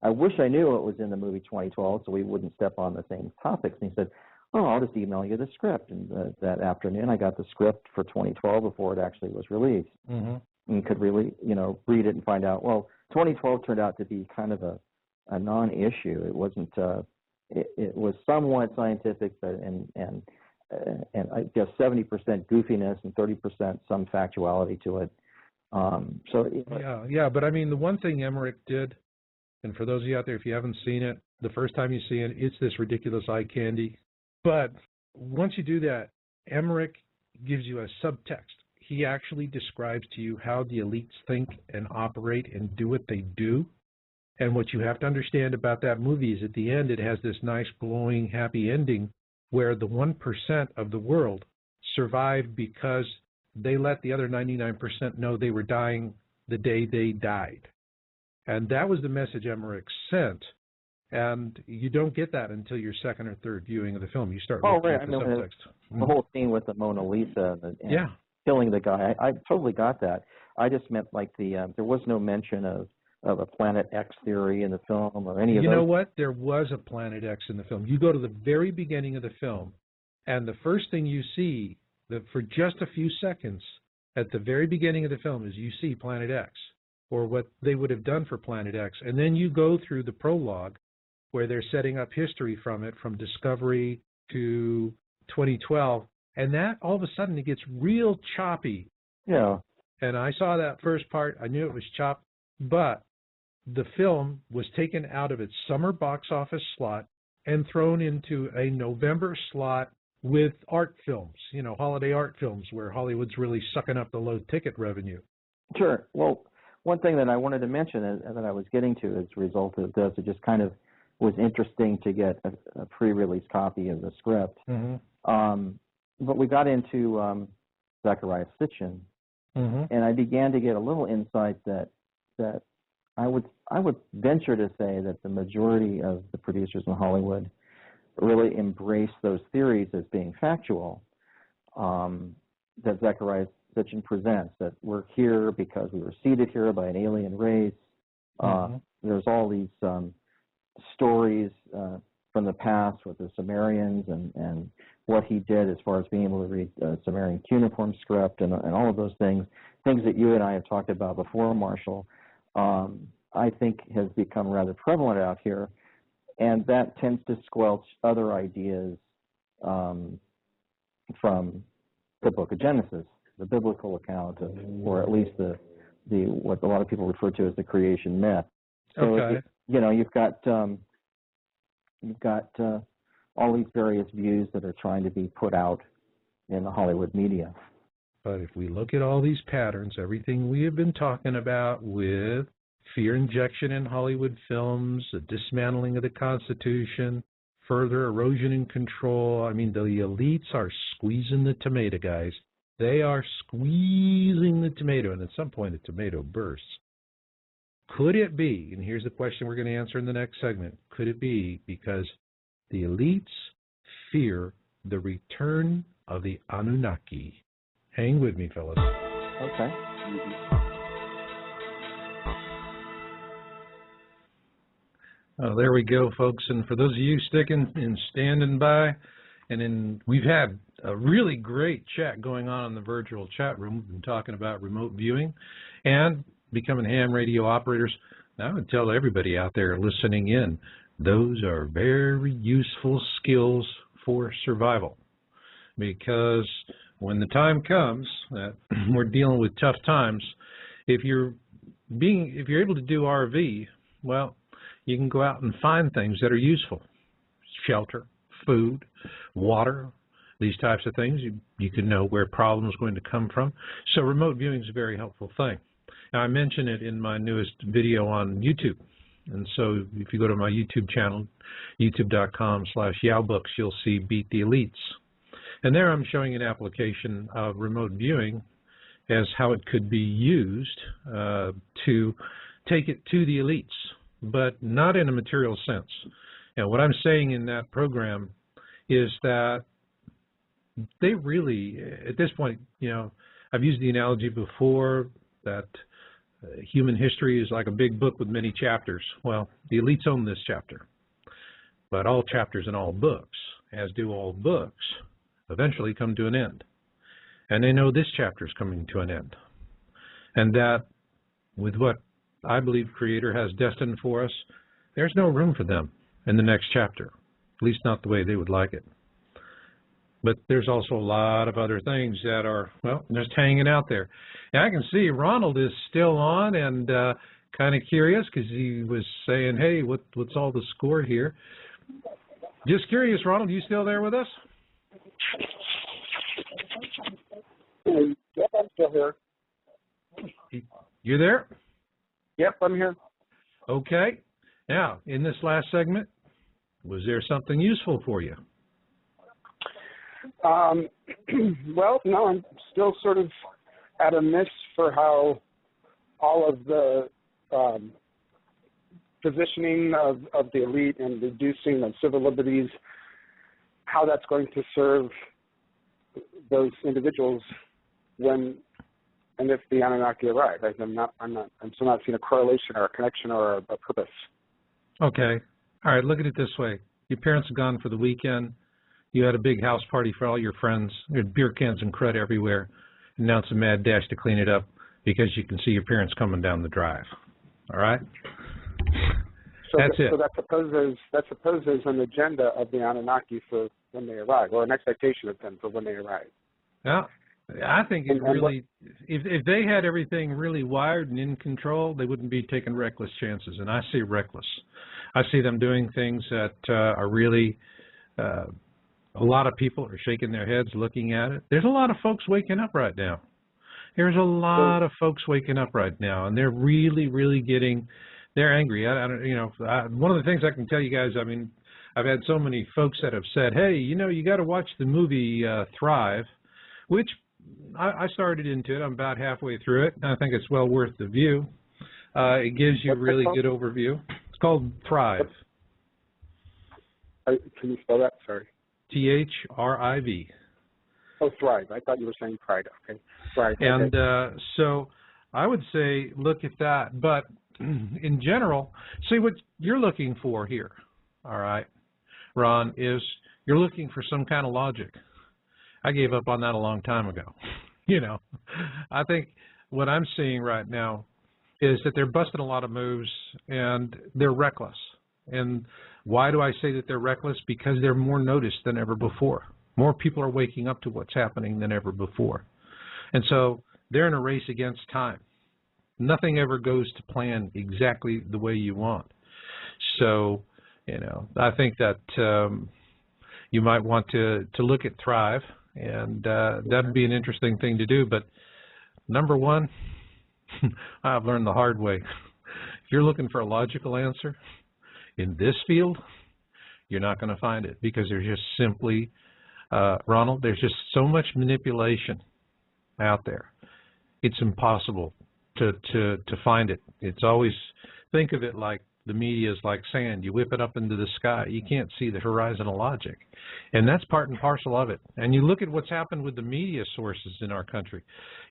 I wish I knew what was in the movie 2012 so we wouldn't step on the same topics. And he said, oh, I'll just email you the script. And that afternoon, I got the script for 2012 before it actually was released. And could really, read it and find out, well, 2012 turned out to be kind of a non-issue. It wasn't, it was somewhat scientific, but and I guess 70% goofiness and 30% some factuality to it. But I mean, the one thing Emmerich did, and for those of you out there, if you haven't seen it, the first time you see it, it's this ridiculous eye candy. But once you do that, Emmerich gives you a subtext. He actually describes to you how the elites think and operate and do what they do. And what you have to understand about that movie is at the end, it has this nice, glowing, happy ending where the 1% of the world survived because they let the other 99% know they were dying the day they died. And that was the message Emmerich sent. And you don't get that until your second or third viewing of the film. You start looking at the subtext. The whole scene with the Mona Lisa and killing the guy, I totally got that. I just meant like there was no mention of a Planet X theory in the film or any of those. You know what? There was a Planet X in the film. You go to the very beginning of the film, and the first thing you see that for just a few seconds at the very beginning of the film is you see Planet X, or what they would have done for Planet X, and then you go through the prologue where they're setting up history from it, from Discovery to 2012, and that all of a sudden it gets real choppy. Yeah. And I saw that first part. I knew it was chopped, but the film was taken out of its summer box office slot and thrown into a November slot with art films, you know, holiday art films, where Hollywood's really sucking up the low ticket revenue. Sure. Well, one thing that I wanted to mention and that I was getting to as a result of this, it just kind of was interesting to get a pre-release copy of the script. Mm-hmm. But we got into Zecharia Sitchin, mm-hmm. and I began to get a little insight that I would venture to say that the majority of the producers in Hollywood really embrace those theories as being factual, that Zecharia Sitchin presents, that we're here because we were seeded here by an alien race. Mm-hmm. There's all these stories from the past with the Sumerians and what he did as far as being able to read Sumerian cuneiform script and all of those things that you and I have talked about before, Marshall, I think has become rather prevalent out here, and that tends to squelch other ideas from the Book of Genesis, the biblical account, or at least the what a lot of people refer to as the creation myth. So Okay. You've got all these various views that are trying to be put out in the Hollywood media. But if we look at all these patterns, everything we have been talking about with fear injection in Hollywood films, the dismantling of the Constitution, further erosion and control, I mean, the elites are squeezing the tomato, guys. They are squeezing the tomato, and at some point the tomato bursts. Could it be, and here's the question we're going to answer in the next segment, could it be because the elites fear the return of the Anunnaki? Hang with me, fellas. Okay. Oh, there we go, folks. And for those of you sticking and standing by, we've had a really great chat going on in the virtual chat room. We've been talking about remote viewing and becoming ham radio operators. Now, I would tell everybody out there listening in, those are very useful skills for survival, because when the time comes that we're dealing with tough times, if you're able to do RV, well, you can go out and find things that are useful. Shelter, food, water, these types of things. You can know where problems are going to come from. So remote viewing is a very helpful thing. Now, I mentioned it in my newest video on YouTube. And so if you go to my YouTube channel, youtube.com/yowbooks, you'll see Beat the Elites. And there I'm showing an application of remote viewing as how it could be used to take it to the elites, but not in a material sense. Now, what I'm saying in that program is that they really, at this point, I've used the analogy before that human history is like a big book with many chapters. Well, the elites own this chapter, but all chapters in all books, as do all books, eventually come to an end. And they know this chapter is coming to an end. And that with what I believe Creator has destined for us, there's no room for them in the next chapter, at least not the way they would like it. But there's also a lot of other things that are, well, just hanging out there. And I can see Ronald is still on and kind of curious because he was saying, hey, what's all the score here? Just curious, Ronald, you still there with us? Yep, I'm still here. You there? Yep, I'm here. Okay. Now, in this last segment, was there something useful for you? Well, no, I'm still sort of at a miss for how all of the positioning of the elite and reducing of civil liberties, how that's going to serve those individuals when and if the Anunnaki arrive. I'm still not seeing a correlation or a connection or a purpose. Okay. All right, look at it this way. Your parents are gone for the weekend. You had a big house party for all your friends. There had beer cans and crud everywhere. And now it's a mad dash to clean it up because you can see your parents coming down the drive. All right? So that's it. So that supposes there's an agenda of the Anunnaki for when they arrive, or an expectation of them for when they arrive. Yeah, I think it really, if they had everything really wired and in control, they wouldn't be taking reckless chances. And I see reckless. I see them doing things that are really, a lot of people are shaking their heads looking at it. There's a lot of folks waking up right now. There's a lot of folks waking up right now, and they're really, really getting, they're angry. I don't, you know, one of the things I can tell you guys, I mean, I've had so many folks that have said, hey, you know, you got to watch the movie Thrive, which I started into it. I'm about halfway through it. I think it's well worth the view. It gives you a really good overview. It's called Thrive. Can you spell that? Sorry. Thrive. Oh, Thrive. I thought you were saying Pride. Okay. Thrive. And okay. So I would say look at that. But in general, see what you're looking for here, all right, Ron, is you're looking for some kind of logic. I gave up on that a long time ago. You know, I think what I'm seeing right now is that they're busting a lot of moves and they're reckless. And why do I say that they're reckless? Because they're more noticed than ever before. More people are waking up to what's happening than ever before. And so they're in a race against time. Nothing ever goes to plan exactly the way you want. So, you know, I think that you might want to look at Thrive, and that would be an interesting thing to do. But number one, I've learned the hard way. If you're looking for a logical answer in this field, you're not going to find it because there's just simply, Ronald, there's just so much manipulation out there. It's impossible to find it. It's always, think of it like the media is like sand. You whip it up into the sky. You can't see the horizon of logic. And that's part and parcel of it. And you look at what's happened with the media sources in our country.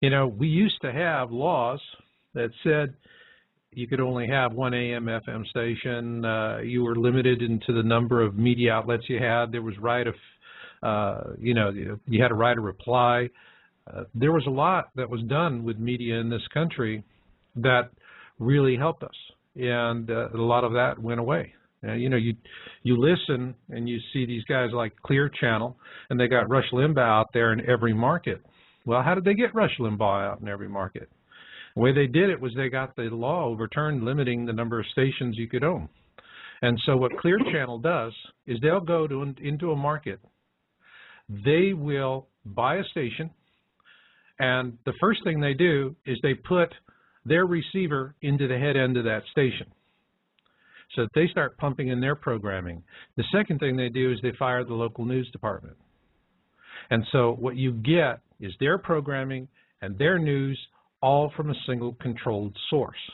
You know, we used to have laws that said you could only have one AM FM station. You were limited into the number of media outlets you had. There was right of, you know, you had a right of reply. There was a lot that was done with media in this country that really helped us, and a lot of that went away. You know, you listen and you see these guys like Clear Channel, and they got Rush Limbaugh out there in every market. Well, how did they get Rush Limbaugh out in every market? The way they did it was they got the law overturned limiting the number of stations you could own. And so what Clear Channel does is they'll go into a market. They will buy a station, and the first thing they do is they put their receiver into the head end of that station so that they start pumping in their programming. The second thing they do is they fire the local news department. And so what you get is their programming and their news all from a single controlled source.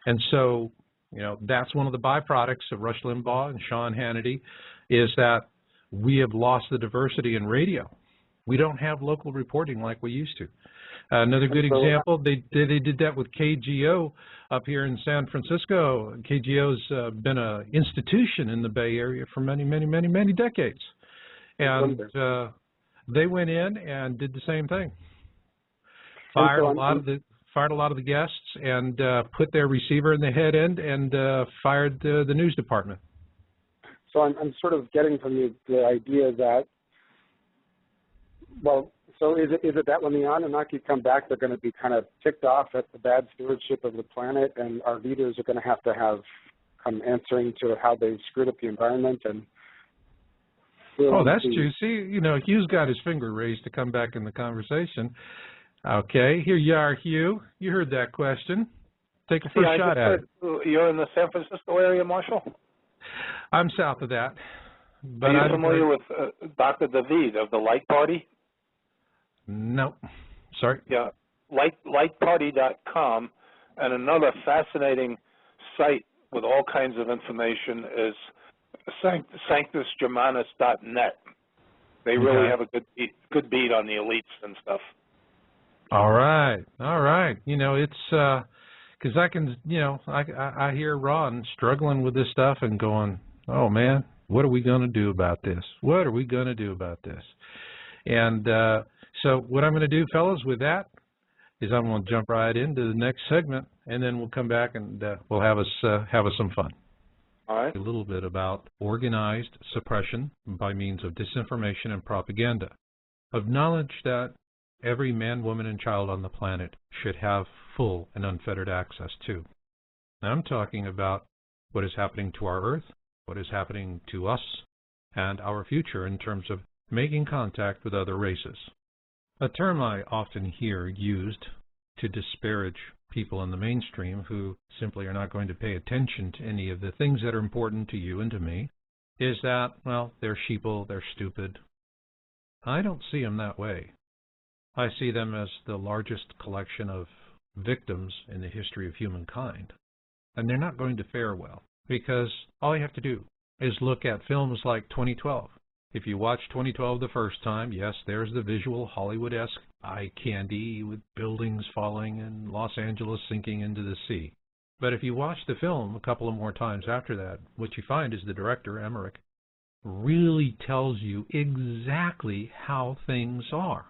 And so, you know, that's one of the byproducts of Rush Limbaugh and Sean Hannity is that we have lost the diversity in radio. We don't have local reporting like we used to. Another good example, they did that with KGO up here in San Francisco. KGO's been an institution in the Bay Area for many, many, many, many decades. And they went in and did the same thing. Fired a lot of the guests and put their receiver in the head end and fired the news department. So I'm sort of getting from you the idea that, well, so is it that when the Anunnaki come back, they're going to be kind of ticked off at the bad stewardship of the planet, and our leaders are going to have come answering to how they screwed up the environment? And oh, that's true. See, you know, Hugh's got his finger raised to come back in the conversation. Okay, here you are, Hugh. You heard that question. Take a first shot at it. You're in the San Francisco area, Marshall? I'm south of that. But are you familiar with Dr. David of the Light Party? No. Sorry? Yeah, lightparty.com. And another fascinating site with all kinds of information is sanctusgermanus.net. They really have a good beat on the elites and stuff. All right. You know, it's because I can, you know, I hear Ron struggling with this stuff and going, oh man, What are we going to do about this? What are we going to do about this? And so what I'm going to do, fellas, with that is I'm going to jump right into the next segment, and then we'll come back and we'll have us some fun. All right. A little bit about organized suppression by means of disinformation and propaganda, of knowledge that every man, woman, and child on the planet should have full and unfettered access to. Now, I'm talking about what is happening to our Earth, what is happening to us, and our future in terms of making contact with other races. A term I often hear used to disparage people in the mainstream who simply are not going to pay attention to any of the things that are important to you and to me is that, well, they're sheeple, they're stupid. I don't see them that way. I see them as the largest collection of victims in the history of humankind. And they're not going to fare well, because all you have to do is look at films like 2012. If you watch 2012 the first time, yes, there's the visual Hollywood-esque eye candy with buildings falling and Los Angeles sinking into the sea. But if you watch the film a couple of more times after that, what you find is the director, Emmerich, really tells you exactly how things are.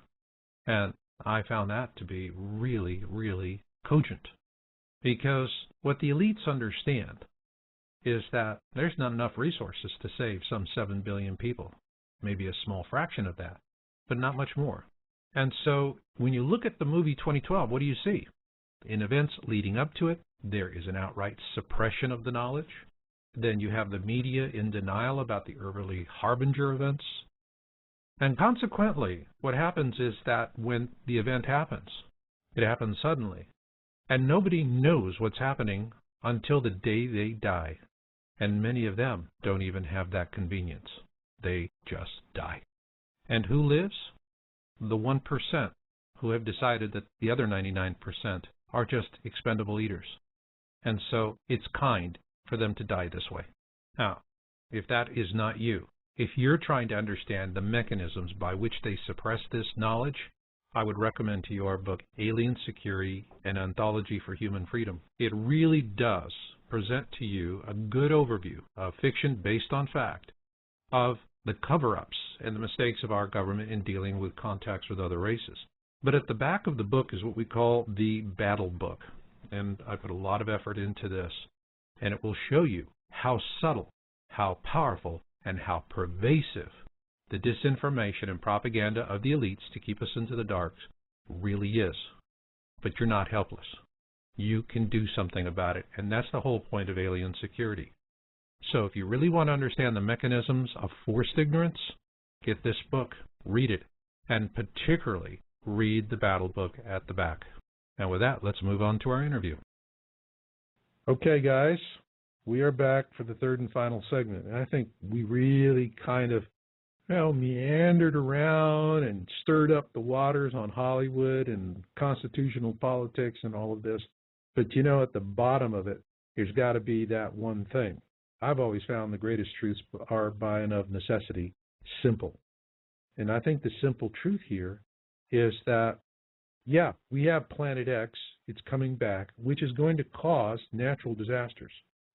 And I found that to be really, really cogent. Because what the elites understand is that there's not enough resources to save some 7 billion people. Maybe a small fraction of that, but not much more. And so when you look at the movie 2012, what do you see? In events leading up to it, there is an outright suppression of the knowledge. Then you have the media in denial about the early harbinger events. And consequently, what happens is that when the event happens, it happens suddenly. And nobody knows what's happening until the day they die. And many of them don't even have that convenience. They just die. And who lives? The 1% who have decided that the other 99% are just expendable eaters. And so it's kind for them to die this way. Now, if that is not you, if you're trying to understand the mechanisms by which they suppress this knowledge, I would recommend to you our book, Alien Security, an Anthology for Human Freedom. It really does present to you a good overview of fiction based on fact of the cover-ups and the mistakes of our government in dealing with contacts with other races. But at the back of the book is what we call the battle book. And I put a lot of effort into this. And it will show you how subtle, how powerful, and how pervasive the disinformation and propaganda of the elites to keep us into the darks really is. But you're not helpless. You can do something about it. And that's the whole point of Alien Security. So if you really want to understand the mechanisms of forced ignorance, get this book, read it, and particularly read the battle book at the back. And with that, let's move on to our interview. Okay, guys, we are back for the third and final segment. And I think we really kind of, meandered around and stirred up the waters on Hollywood and constitutional politics and all of this. But at the bottom of it, there's got to be that one thing. I've always found the greatest truths are by and of necessity simple. And I think the simple truth here is that, yeah, we have Planet X, it's coming back, which is going to cause natural disasters.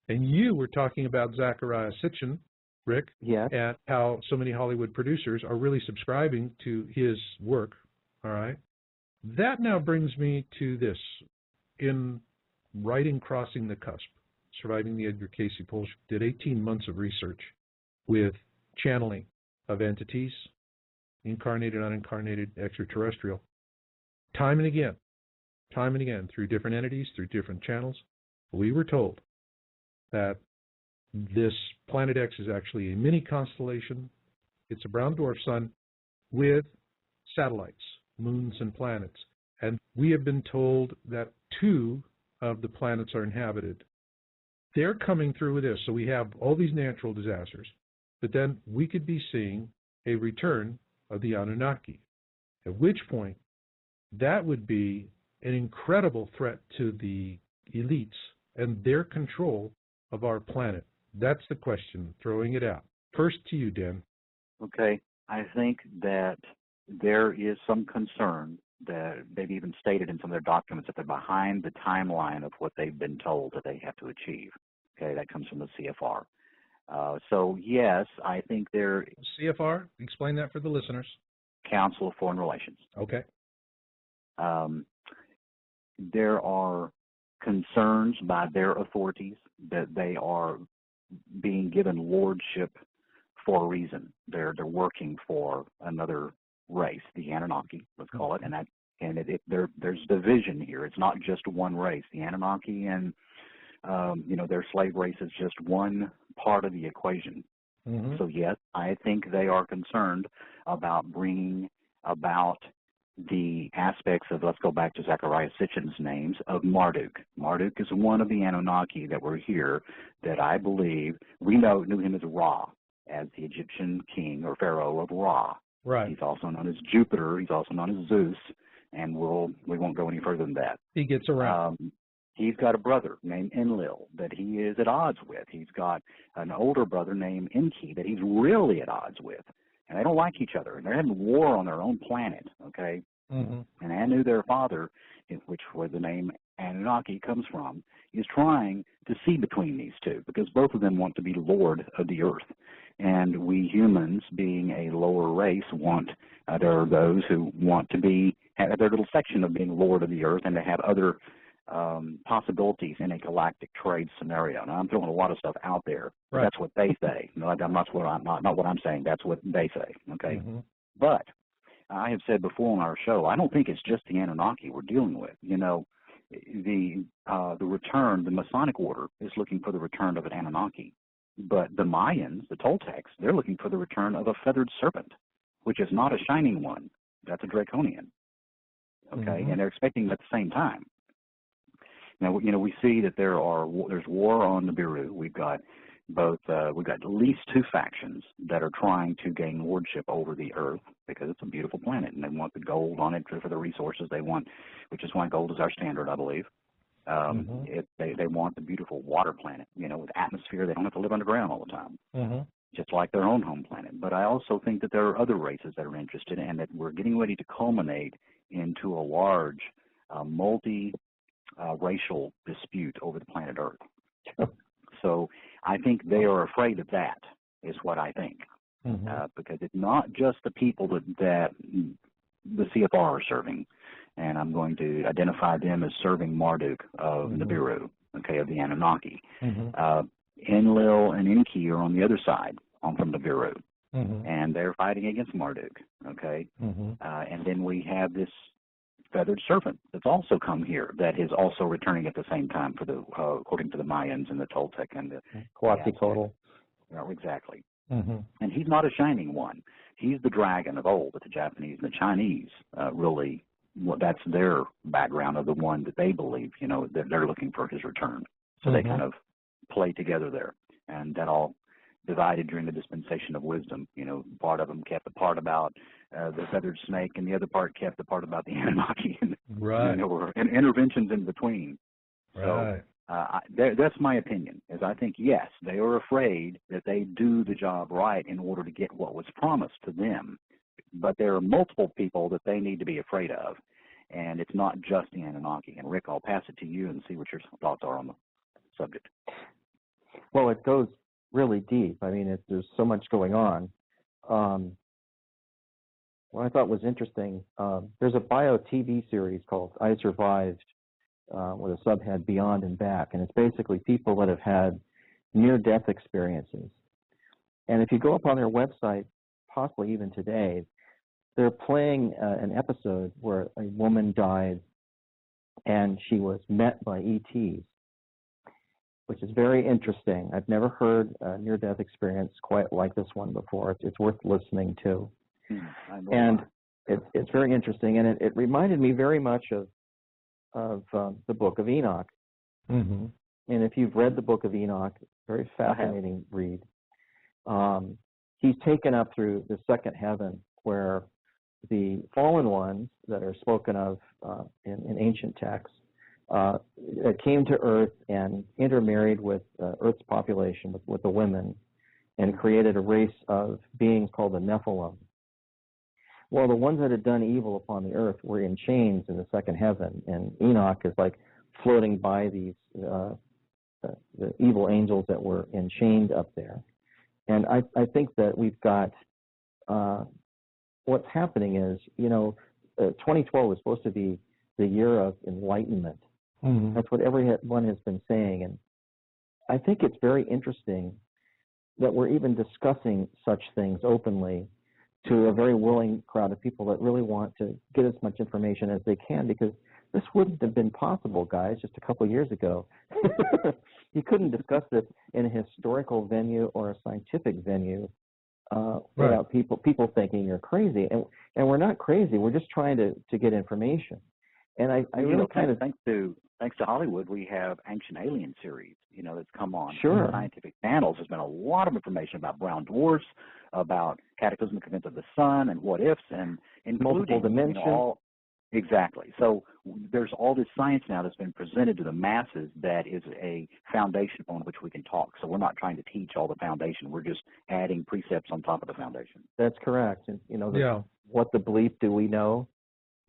And you were talking about Zecharia Sitchin, Rick, Yes. and how so many Hollywood producers are really subscribing to his work, all right? That now brings me to this. In writing Crossing the Cusp, Surviving the Edgar Cayce Pulse, did 18 months of research with channeling of entities, incarnated, unincarnated, extraterrestrial, time and again, through different entities, through different channels. We were told that this Planet X is actually a mini constellation. It's a brown dwarf sun with satellites, moons and planets. And we have been told that 2 of the planets are inhabited. They're coming through with this. So we have all these natural disasters, but then we could be seeing a return of the Anunnaki, at which point that would be an incredible threat to the elites and their control of our planet. That's the question, throwing it out. First to you, Dan. Okay. I think that there is some concern that they've even stated in some of their documents that they're behind the timeline of what they've been told that they have to achieve. Okay, that comes from the CFR. So yes, I think they're CFR, explain that for the listeners. Council of Foreign Relations. Okay. There are concerns by their authorities that they are being given lordship for a reason. They're working for another race, the Anunnaki, let's call it, and there's division here. It's not just one race. The Anunnaki and their slave race is just one part of the equation. Mm-hmm. So yes, I think they are concerned about bringing about the aspects of, let's go back to Zechariah Sitchin's names, of Marduk. Marduk is one of the Anunnaki that were here that I believe we knew him as Ra, as the Egyptian king or pharaoh of Ra. Right. He's also known as Jupiter. He's also known as Zeus, and we won't go any further than that. He gets around. He's got a brother named Enlil that he is at odds with. He's got an older brother named Enki that he's really at odds with. And they don't like each other. And they're having war on their own planet, okay? Mm-hmm. And Anu, their father, which where the name Anunnaki comes from, is trying to see between these two because both of them want to be lord of the earth. And we humans, being a lower race, there are those who want to have their little section of being lord of the earth and to have other possibilities in a galactic trade scenario. Now, I'm throwing a lot of stuff out there. Right. That's what they say. No, not what I'm saying. That's what they say. Okay. Mm-hmm. But I have said before on our show, I don't think it's just the Anunnaki we're dealing with. The return, the Masonic order is looking for the return of an Anunnaki, but the Mayans, the Toltecs, they're looking for the return of a feathered serpent, which is not a shining one. That's a draconian. Okay, mm-hmm. And they're expecting them at the same time. Now, we see that there's war on Nibiru. We've got at least two factions that are trying to gain lordship over the Earth because it's a beautiful planet, and they want the gold on it for the resources they want, which is why gold is our standard, I believe. They want the beautiful water planet, with atmosphere. They don't have to live underground all the time, just like their own home planet. But I also think that there are other races that are interested, and that we're getting ready to culminate into a large racial dispute over the planet Earth. So I think they are afraid of that, is what I think, because it's not just the people that the CFR are serving, and I'm going to identify them as serving Marduk of Nibiru, okay, of the Anunnaki. Enlil and Enki are on the other side, from Nibiru, and they're fighting against Marduk, okay, and then we have this feathered serpent that's also come here that is also returning at the same time for the according to the Mayans and the Toltec and the Quetzalcoatl. Exactly. And he's not a shining one. He's the dragon of old that the Japanese and the Chinese that's their background of the one that they believe, that they're looking for his return. So they kind of play together there, and that all divided during the dispensation of wisdom. Part of them kept the part about the feathered snake, and the other part kept the part about the Anunnaki. Right. And there were interventions in between. Right. So that's my opinion, is I think, yes, they are afraid that they do the job right in order to get what was promised to them. But there are multiple people that they need to be afraid of, and it's not just the Anunnaki. And Rick, I'll pass it to you and see what your thoughts are on the subject. Well, it goes really deep. I mean, there's so much going on. What I thought was interesting, there's a bio TV series called I Survived with a subhead Beyond and Back, and it's basically people that have had near-death experiences. And if you go up on their website, possibly even today, they're playing an episode where a woman died and she was met by ETs, which is very interesting. I've never heard a near-death experience quite like this one before. It's worth listening to. And it's very interesting, and it reminded me very much of the Book of Enoch. And if you've read the Book of Enoch, very fascinating read. He's taken up through the second heaven, where the fallen ones that are spoken of in ancient texts came to Earth and intermarried with Earth's population, with the women, and created a race of beings called the Nephilim. Well, the ones that had done evil upon the earth were in chains in the second heaven, and Enoch is like floating by these the evil angels that were enchained up there. And I think that we've got, what's happening is, 2012 was supposed to be the year of enlightenment. Mm-hmm. That's what everyone has been saying. And I think it's very interesting that we're even discussing such things openly to a very willing crowd of people that really want to get as much information as they can, because this wouldn't have been possible, guys, just a couple of years ago. You couldn't discuss this in a historical venue or a scientific venue without people thinking you're crazy. And we're not crazy. We're just trying to get information. And I really kind of thanks to Hollywood, we have Ancient Alien series, that's come on. Sure. Scientific channels. There's been a lot of information about brown dwarfs, about cataclysmic events of the sun and what ifs, and including multiple dimensions. Exactly. So there's all this science now that's been presented to the masses that is a foundation upon which we can talk. So we're not trying to teach all the foundation. We're just adding precepts on top of the foundation. That's correct. And, What the Bleep Do We Know?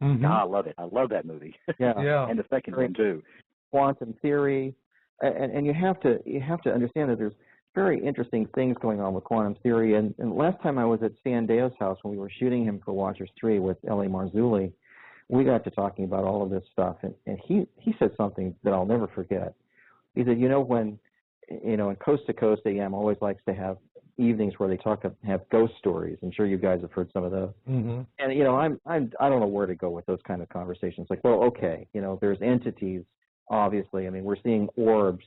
Mm-hmm. I love it. I love that movie. Yeah. And the second one, too. Quantum theory. And you have to understand that there's very interesting things going on with quantum theory. And last time I was at Sandeo's house when we were shooting him for Watchers 3 with Ellie Marzulli, we got to talking about all of this stuff, and he said something that I'll never forget. He said, when in Coast to Coast AM always likes to have evenings where they have ghost stories. I'm sure you guys have heard some of those. Mm-hmm. And I don't know where to go with those kind of conversations. Like, well, okay, there's entities. Obviously, I mean, we're seeing orbs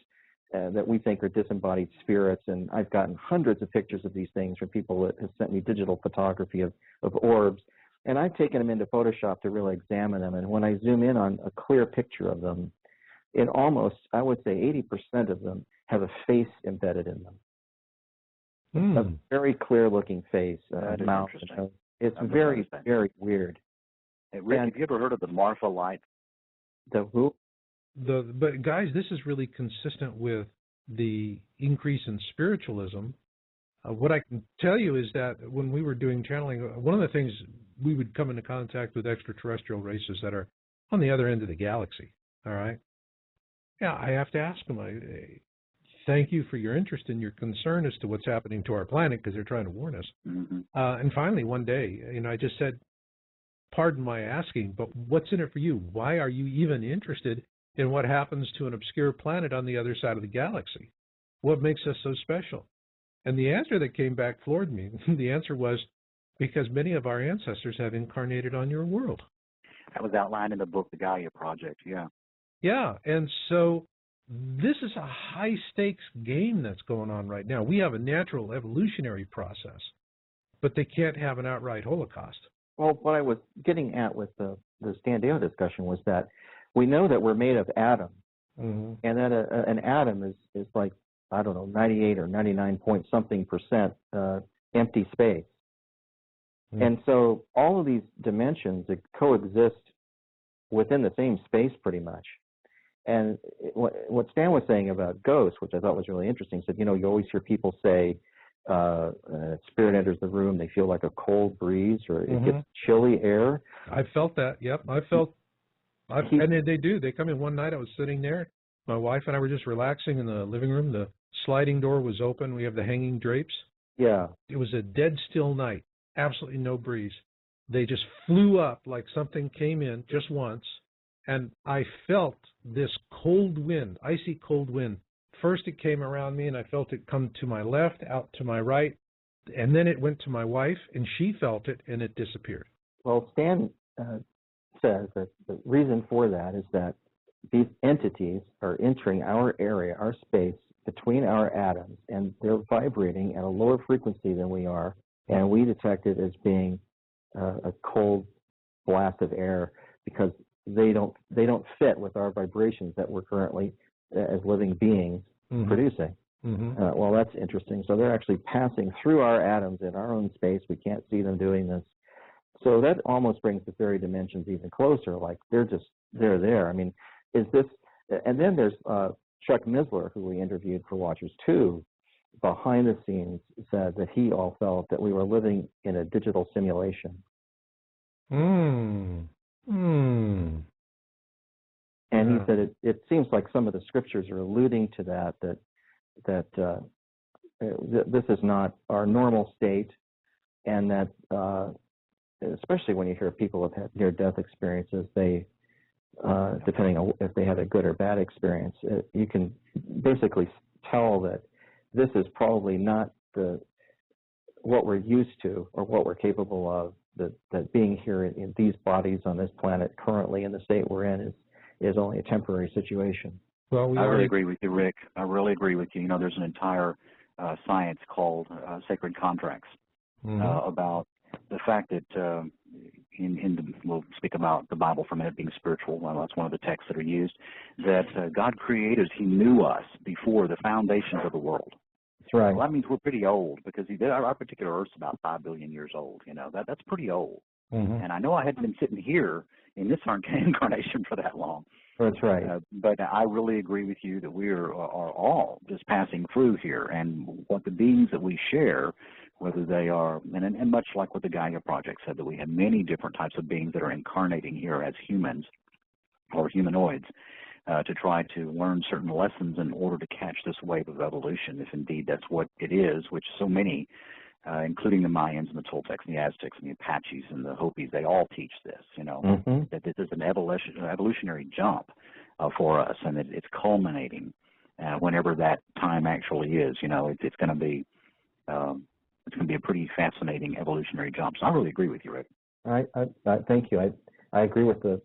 that we think are disembodied spirits, and I've gotten hundreds of pictures of these things from people that have sent me digital photography of orbs. And I've taken them into Photoshop to really examine them. And when I zoom in on a clear picture of them, in almost, I would say 80% of them have a face embedded in them. A very clear-looking face, mouth. It's very, very weird. Hey, Rick, have you ever heard of the Marfa light? The who? But guys, this is really consistent with the increase in spiritualism. What I can tell you is that when we were doing channeling, one of the things, we would come into contact with extraterrestrial races that are on the other end of the galaxy, all right? Yeah, I have to ask them, thank you for your interest and your concern as to what's happening to our planet, because they're trying to warn us. Mm-hmm. And finally, one day, I just said, pardon my asking, but what's in it for you? Why are you even interested in what happens to an obscure planet on the other side of the galaxy? What makes us so special? And the answer that came back floored me. The answer was, because many of our ancestors have incarnated on your world. That was outlined in the book, The Gaia Project, yeah. Yeah, and so this is a high-stakes game that's going on right now. We have a natural evolutionary process, but they can't have an outright Holocaust. Well, what I was getting at with the Standeo discussion was that we know that we're made of atoms, mm-hmm. and that an atom is like, I don't know, 98 or 99-point-something% empty space. Mm-hmm. And so all of these dimensions that coexist within the same space pretty much. And what Stan was saying about ghosts, which I thought was really interesting, said, you always hear people say, spirit enters the room, they feel like a cold breeze, or it mm-hmm. gets chilly air. I felt that, yep. And they do. They come in one night, I was sitting there, my wife and I were just relaxing in the living room, the sliding door was open, we have the hanging drapes. Yeah. It was a dead still night, absolutely no breeze. They just flew up like something came in just once, and I felt this cold wind, icy cold wind. First it came around me, and I felt it come to my left, out to my right, and then it went to my wife, and she felt it, and it disappeared. Well, Stan says that the reason for that is that these entities are entering our area, our space, between our atoms, and they're vibrating at a lower frequency than we are, and we detect it as being a cold blast of air because they don't fit with our vibrations that we're currently, as living beings, mm-hmm. producing. Mm-hmm. Well, that's interesting. So they're actually passing through our atoms in our own space. We can't see them doing this. So that almost brings the fairy dimensions even closer. Like they're there. I mean, is this? And then there's Chuck Misler, who we interviewed for Watchers 2, behind the scenes said that he all felt that we were living in a digital simulation. And he said it seems like some of the scriptures are alluding to that this is not our normal state, and that especially when you hear people have had near-death experiences, they depending on if they had a good or bad experience, you can basically tell that this is probably not what we're used to or what we're capable of. That being here in these bodies on this planet currently in the state we're in is only a temporary situation. Well, I really agree with you, Rick. I really agree with you. You know, there's an entire science called sacred contracts about the fact that we'll speak about the Bible for a minute being spiritual. Well, that's one of the texts that are used. That God created us. He knew us before the foundations of the world. That's right. Well, that means we're pretty old because our particular Earth's about 5 billion years old. You know, that's pretty old. And I know I hadn't been sitting here in this incarnation for that long. That's right. But I really agree with you that we are all just passing through here, and what the beings that we share, whether they are, and much like what the Gaia Project said, that we have many different types of beings that are incarnating here as humans or humanoids to try to learn certain lessons in order to catch this wave of evolution, if indeed that's what it is, which so many, including the Mayans and the Toltecs and the Aztecs and the Apaches and the Hopis, they all teach this, you know, that this is an evolutionary jump for us, and it's culminating whenever that time actually is. You know, it's going to be a pretty fascinating evolutionary jump. So I really agree with you, Rick. I thank you. I agree with the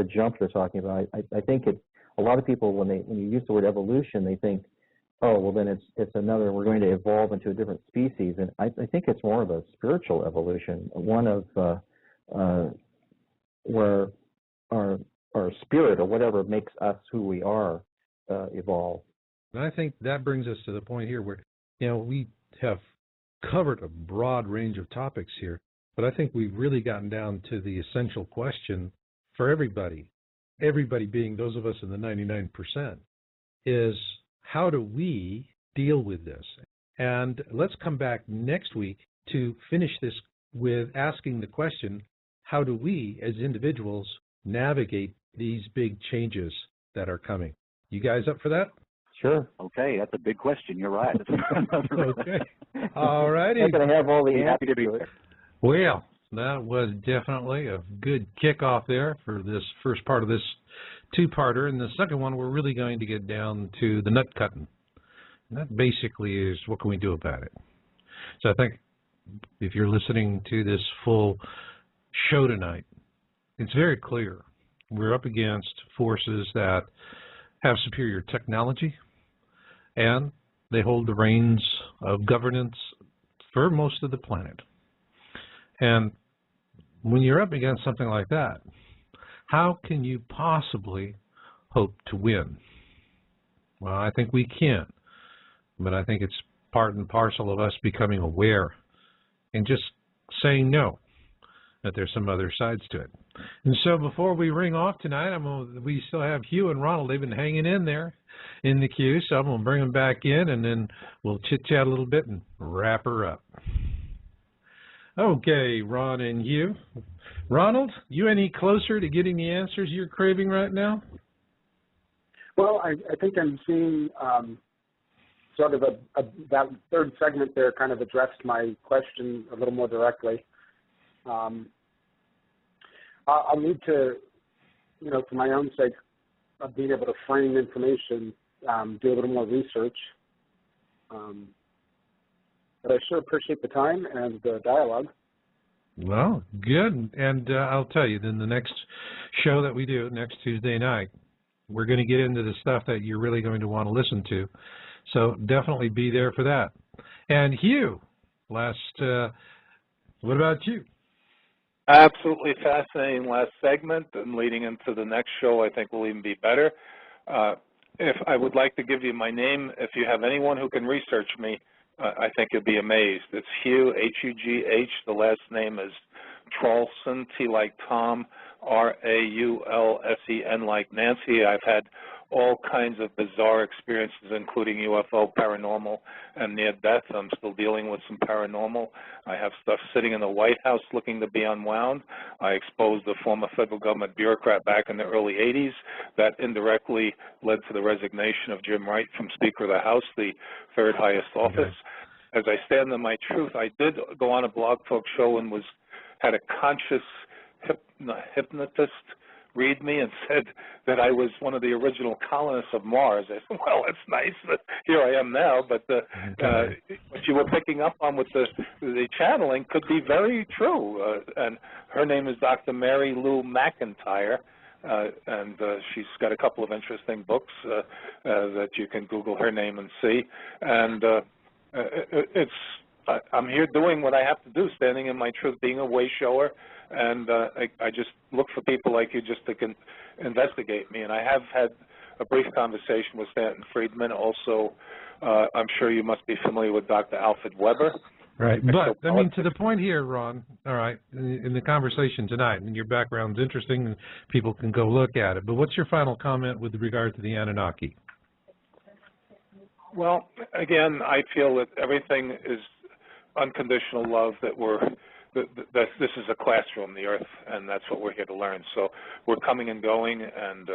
jump you're talking about. I think a lot of people when you use the word evolution, they think, oh, well then it's another, we're going to evolve into a different species, and I think it's more of a spiritual evolution, one of where our spirit or whatever makes us who we are evolve. And I think that brings us to the point here where, you know, we have covered a broad range of topics here, but I think we've really gotten down to the essential question for everybody being those of us in the 99%, is how do we deal with this? And let's come back next week to finish this with asking the question, how do we as individuals navigate these big changes that are coming? You guys up for that? Sure. Okay, that's a big question. You're right. Okay. All righty. I'm going to have all the happy to be answers. there. Well, that was definitely a good kickoff there for this first part of this two-parter. And the second one, we're really going to get down to the nut cutting. And that basically is what can we do about it. So I think if you're listening to this full show tonight, it's very clear. We're up against forces that have superior technology, and they hold the reins of governance for most of the planet. And when you're up against something like that, how can you possibly hope to win? Well, I think we can, but I think it's part and parcel of us becoming aware and just saying no, that there's some other sides to it. And so before we ring off tonight, we still have Hugh and Ronald. They've been hanging in there in the queue, so I'm going to bring them back in, and then we'll chit-chat a little bit and wrap her up. Okay, Ron and Hugh. Ronald, you any closer to getting the answers you're craving right now? Well, I think I'm seeing sort of that third segment there kind of addressed my question a little more directly. I'll need to, you know, for my own sake, of being able to frame information, do a little more research. But I sure appreciate the time and the dialogue. Well, good. And I'll tell you, then the next show that we do, next Tuesday night, we're going to get into the stuff that you're really going to want to listen to. So definitely be there for that. And Hugh, what about you? Absolutely fascinating last segment, and leading into the next show I think will even be better. If I would like to give you my name, if you have anyone who can research me, I think you'll be amazed. It's Hugh, H-U-G-H. The last name is Traulsen, T like Tom, R-A-U-L-S-E-N like Nancy. I've had all kinds of bizarre experiences, including UFO, paranormal, and near-death. I'm still dealing with some paranormal. I have stuff sitting in the White House looking to be unwound. I exposed a former federal government bureaucrat back in the early 80s. That indirectly led to the resignation of Jim Wright from Speaker of the House, the third highest office. As I stand in my truth, I did go on a Blog Talk show and had a conscious hypnotist read me and said that I was one of the original colonists of Mars. I said, well, that's nice. Here I am now. But what you were picking up on with the channeling could be very true. And her name is Dr. Mary Lou McIntyre. And she's got a couple of interesting books that you can Google her name and see. And I'm here doing what I have to do, standing in my truth, being a way shower. And I just look for people like you just to investigate me. And I have had a brief conversation with Stanton Friedman. Also, I'm sure you must be familiar with Dr. Alfred Weber. Right, but, I mean, to the point here, Ron, all right, in the conversation tonight, and your background's interesting, and people can go look at it, but what's your final comment with regard to the Anunnaki? Well, again, I feel that everything is unconditional love, that this is a classroom, the Earth, and that's what we're here to learn. So we're coming and going, and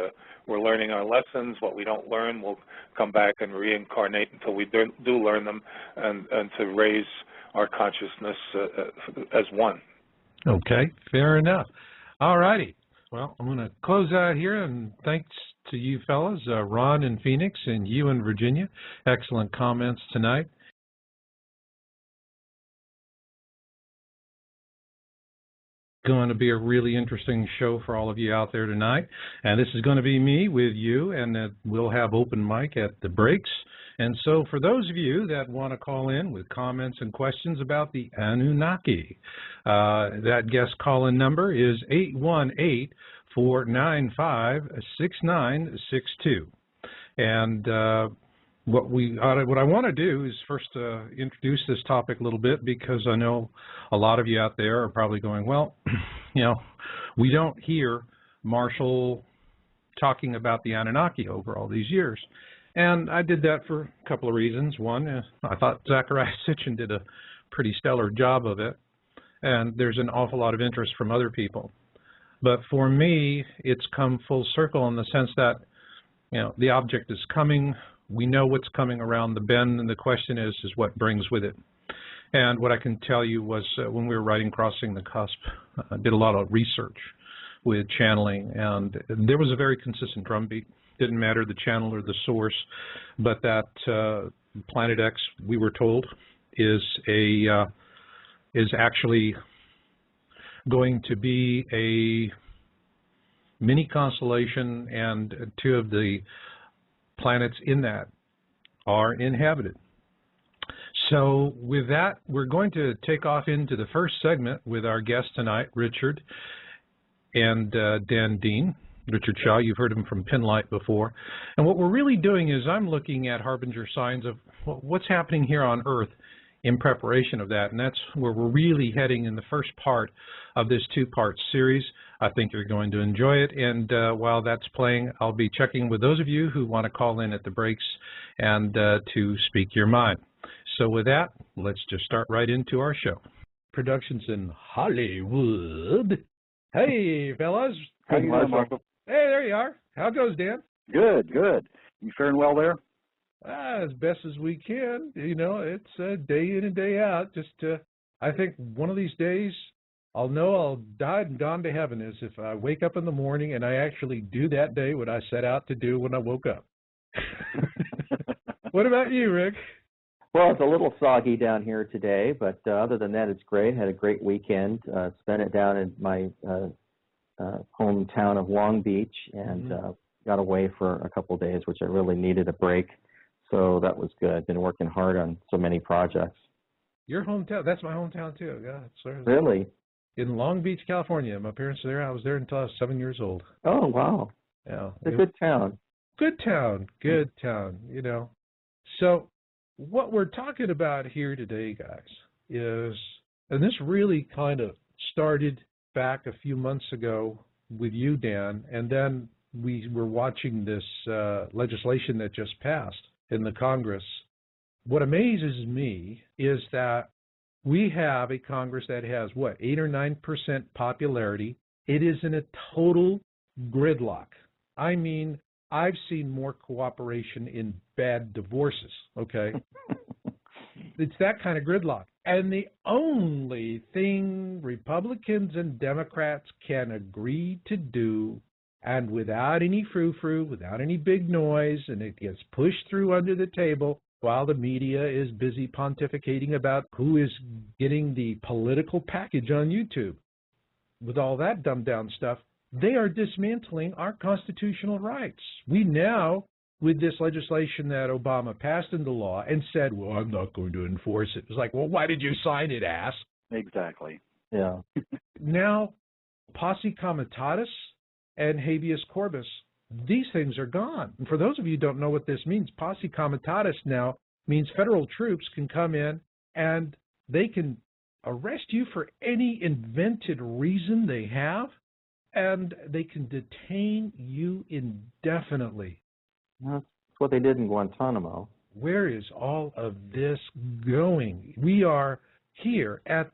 we're learning our lessons. What we don't learn, we'll come back and reincarnate until we do learn them, and to raise our consciousness as one. Okay, fair enough. All righty. Well, I'm going to close out here, and thanks to you fellas, Ron in Phoenix and you in Virginia. Excellent comments tonight. Going to be a really interesting show for all of you out there tonight, and this is going to be me with you, and we'll have open mic at the breaks. And so for those of you that want to call in with comments and questions about the Anunnaki, that guest call-in number is 818-495-6962. And what I want to do is first introduce this topic a little bit, because I know a lot of you out there are probably going, well, you know, we don't hear Marshall talking about the Anunnaki over all these years. And I did that for a couple of reasons. One, I thought Zachariah Sitchin did a pretty stellar job of it, and there's an awful lot of interest from other people. But for me, it's come full circle in the sense that, you know, the object is coming. We know what's coming around the bend, and the question is what brings with it. And what I can tell you was when we were writing Crossing the Cusp, I did a lot of research with channeling, and there was a very consistent drumbeat. Didn't matter the channel or the source, but that Planet X, we were told, is actually going to be a mini constellation, and two of the planets in that are inhabited. So with that, we're going to take off into the first segment with our guest tonight, Richard and Dan Dean. Richard Shaw, you've heard him from Pinlight before. And what we're really doing is I'm looking at harbinger signs of what's happening here on Earth in preparation of that. And that's where we're really heading in the first part of this two-part series. I think you're going to enjoy it. And while that's playing, I'll be checking with those of you who want to call in at the breaks and to speak your mind. So with that, let's just start right into our show. Productions in Hollywood. Hey, fellas. How you doing, Michael? Hey, there you are. How goes, Dan? Good, good. You faring well there? As best as we can. You know, it's day in and day out. Just, I think one of these days I'll know I'll died and gone to heaven is if I wake up in the morning and I actually do that day what I set out to do when I woke up. What about you, Rick? Well, it's a little soggy down here today, but other than that, it's great. Had a great weekend. Spent it down in my hometown of Long Beach, and got away for a couple of days, which I really needed a break. So that was good. Been working hard on so many projects. Your hometown? That's my hometown too. God, really? In Long Beach, California. My parents are there. I was there until I was 7 years old. Oh, wow. Yeah, it's a good town. Good town. Good town, you know. So what we're talking about here today, guys, is, and this really kind of started back a few months ago with you, Dan, and then we were watching this legislation that just passed in the Congress, what amazes me is that we have a Congress that has, 8 or 9% popularity. It is in a total gridlock. I mean, I've seen more cooperation in bad divorces, okay? It's that kind of gridlock. And the only thing Republicans and Democrats can agree to do, and without any frou-frou, without any big noise, and it gets pushed through under the table while the media is busy pontificating about who is getting the political package on YouTube. With all that dumbed-down stuff, they are dismantling our constitutional rights. We now, with this legislation that Obama passed into law and said, well, I'm not going to enforce it. It's like, well, why did you sign it, ass? Exactly. Yeah. Now, posse comitatus and habeas corpus, these things are gone. And for those of you who don't know what this means, posse comitatus now means federal troops can come in and they can arrest you for any invented reason they have, and they can detain you indefinitely. That's what they did in Guantanamo. Where is all of this going? We are here at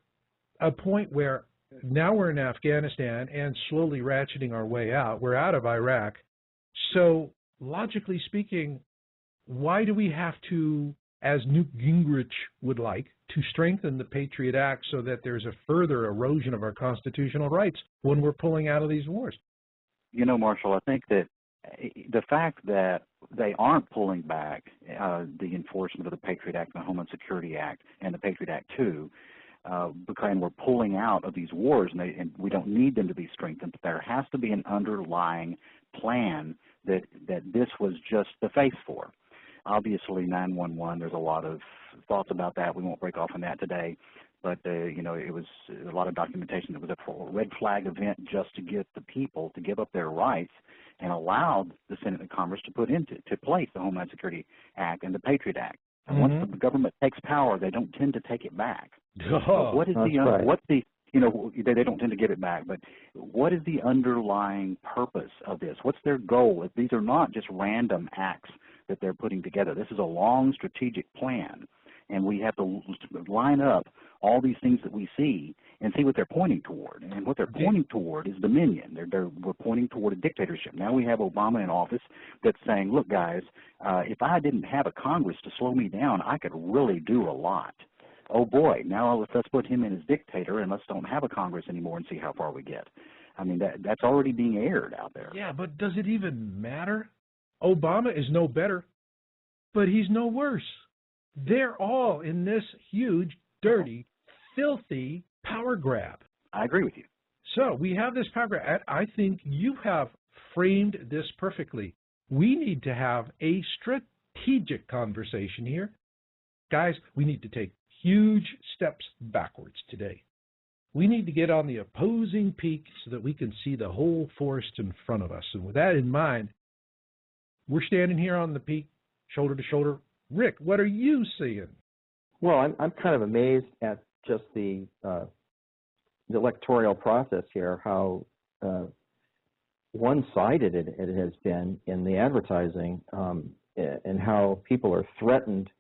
a point where now we're in Afghanistan and slowly ratcheting our way out. We're out of Iraq. So logically speaking, why do we have to, as Newt Gingrich would like, to strengthen the Patriot Act so that there's a further erosion of our constitutional rights when we're pulling out of these wars? You know, Marshall, I think that the fact that they aren't pulling back the enforcement of the Patriot Act and the Homeland Security Act and the Patriot Act too, because we're pulling out of these wars and we don't need them to be strengthened, but there has to be an underlying plan that this was just the face for. Obviously, 911, there's a lot of thoughts about that. We won't break off on that today. But, you know, it was a lot of documentation that was a red flag event just to get the people to give up their rights and allowed the Senate and Congress to put into place the Homeland Security Act and the Patriot Act. And once the government takes power, they don't tend to take it back. Oh, what is you know, they don't tend to give it back, but what is the underlying purpose of this? What's their goal? These are not just random acts that they're putting together. This is a long strategic plan, and we have to line up all these things that we see and see what they're pointing toward. And what they're pointing toward is dominion. We're pointing toward a dictatorship. Now we have Obama in office that's saying, look, guys, if I didn't have a Congress to slow me down, I could really do a lot. Oh, boy, now let's put him in as dictator and let's don't have a Congress anymore and see how far we get. I mean, that's already being aired out there. Yeah, but does it even matter? Obama is no better, but he's no worse. They're all in this huge, dirty, filthy power grab. I agree with you. So we have this power grab. I think you have framed this perfectly. We need to have a strategic conversation here. Guys, we need to take huge steps backwards today. We need to get on the opposing peak so that we can see the whole forest in front of us. And with that in mind, we're standing here on the peak, shoulder to shoulder. Rick, what are you seeing? Well, I'm kind of amazed at just the electoral process here, how one-sided it has been in the advertising, and how people are threatened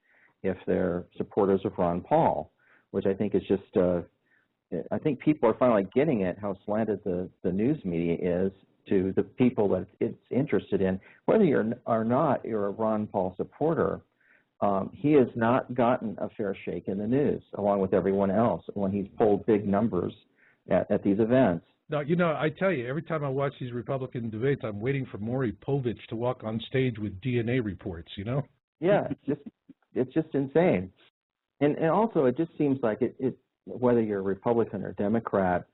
if they're supporters of Ron Paul, which I think is just, I think people are finally getting it, how slanted the news media is to the people that it's interested in. Whether you're a Ron Paul supporter, he has not gotten a fair shake in the news, along with everyone else, when he's pulled big numbers at these events. Now, you know, I tell you, every time I watch these Republican debates, I'm waiting for Maury Povich to walk on stage with DNA reports, you know? Yeah, it's just insane. And also, it just seems like it whether you're Republican or Democrat,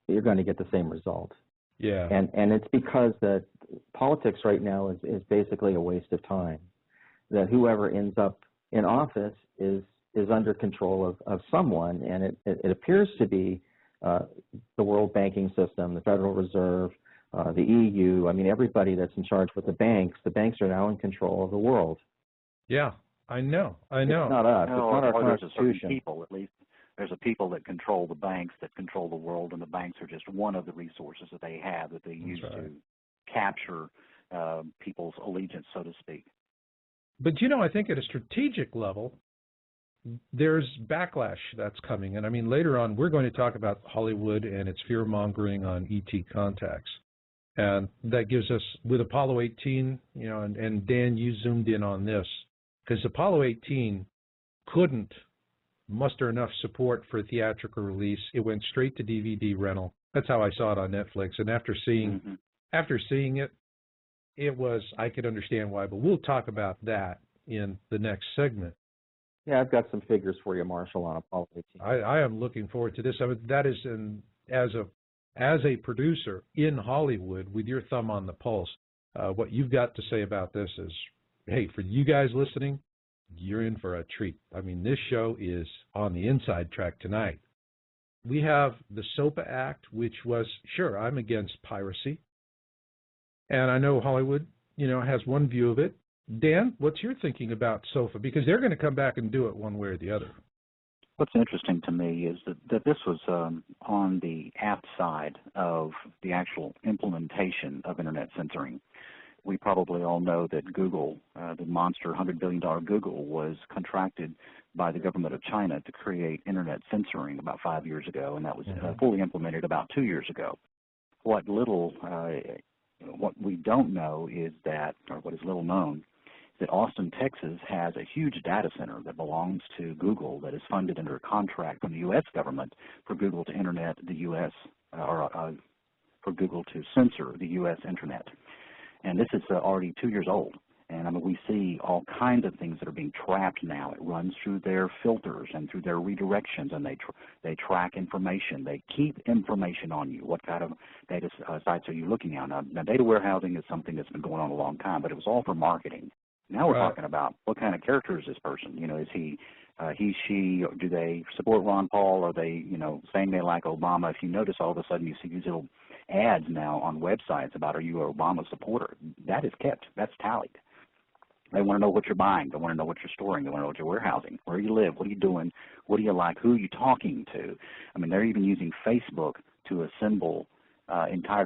you're going to get the same result. Yeah. And it's because that politics right now is basically a waste of time. That whoever ends up in office is under control of someone, and it appears to be the world banking system, the Federal Reserve, the EU. I mean, everybody that's in charge with the banks are now in control of the world. Yeah, I know. It's not us. No, it's not our Constitution. Constitution. There's a certain people, at least. There's a people that control the banks, that control the world, and the banks are just one of the resources that they have that they use to capture people's allegiance, so to speak. But, you know, I think at a strategic level, there's backlash that's coming. And I mean, later on, we're going to talk about Hollywood and its fear-mongering on ET contacts. And that gives us, with Apollo 18, you know, and Dan, you zoomed in on this, because Apollo 18 couldn't muster enough support for theatrical release. It went straight to DVD rental. That's how I saw it on Netflix. And after seeing it, it was, I could understand why, but we'll talk about that in the next segment. Yeah, I've got some figures for you, Marshall, on Apollo 18. I am looking forward to this. I mean, that is, as a producer in Hollywood with your thumb on the pulse, what you've got to say about this is, hey, for you guys listening, you're in for a treat. I mean, this show is on the inside track tonight. We have the SOPA Act, which was, sure, I'm against piracy. And I know Hollywood, you know, has one view of it. Dan, what's your thinking about SOFA? Because they're going to come back and do it one way or the other. What's interesting to me is that this was on the apt side of the actual implementation of Internet censoring. We probably all know that Google, the monster $100 billion Google, was contracted by the government of China to create Internet censoring about 5 years ago, and that was fully implemented about 2 years ago. What we don't know is that, or what is little known, that Austin, Texas has a huge data center that belongs to Google that is funded under a contract from the U.S. government for Google to Internet the U.S. For Google to censor the U.S. Internet. And this is already 2 years old. And I mean, we see all kinds of things that are being trapped now. It runs through their filters and through their redirections, and they track information. They keep information on you. What kind of data sites are you looking at? Now, data warehousing is something that's been going on a long time, but it was all for marketing. Now we're talking about what kind of character is this person? You know, is he, she, or do they support Ron Paul? Are they, you know, saying they like Obama? If you notice, all of a sudden you see these little ads now on websites about, are you an Obama supporter? That is kept. That's tallied. They want to know what you're buying. They want to know what you're storing. They want to know what you're warehousing, where you live, what are you doing, what do you like, who are you talking to. I mean, they're even using Facebook to assemble entire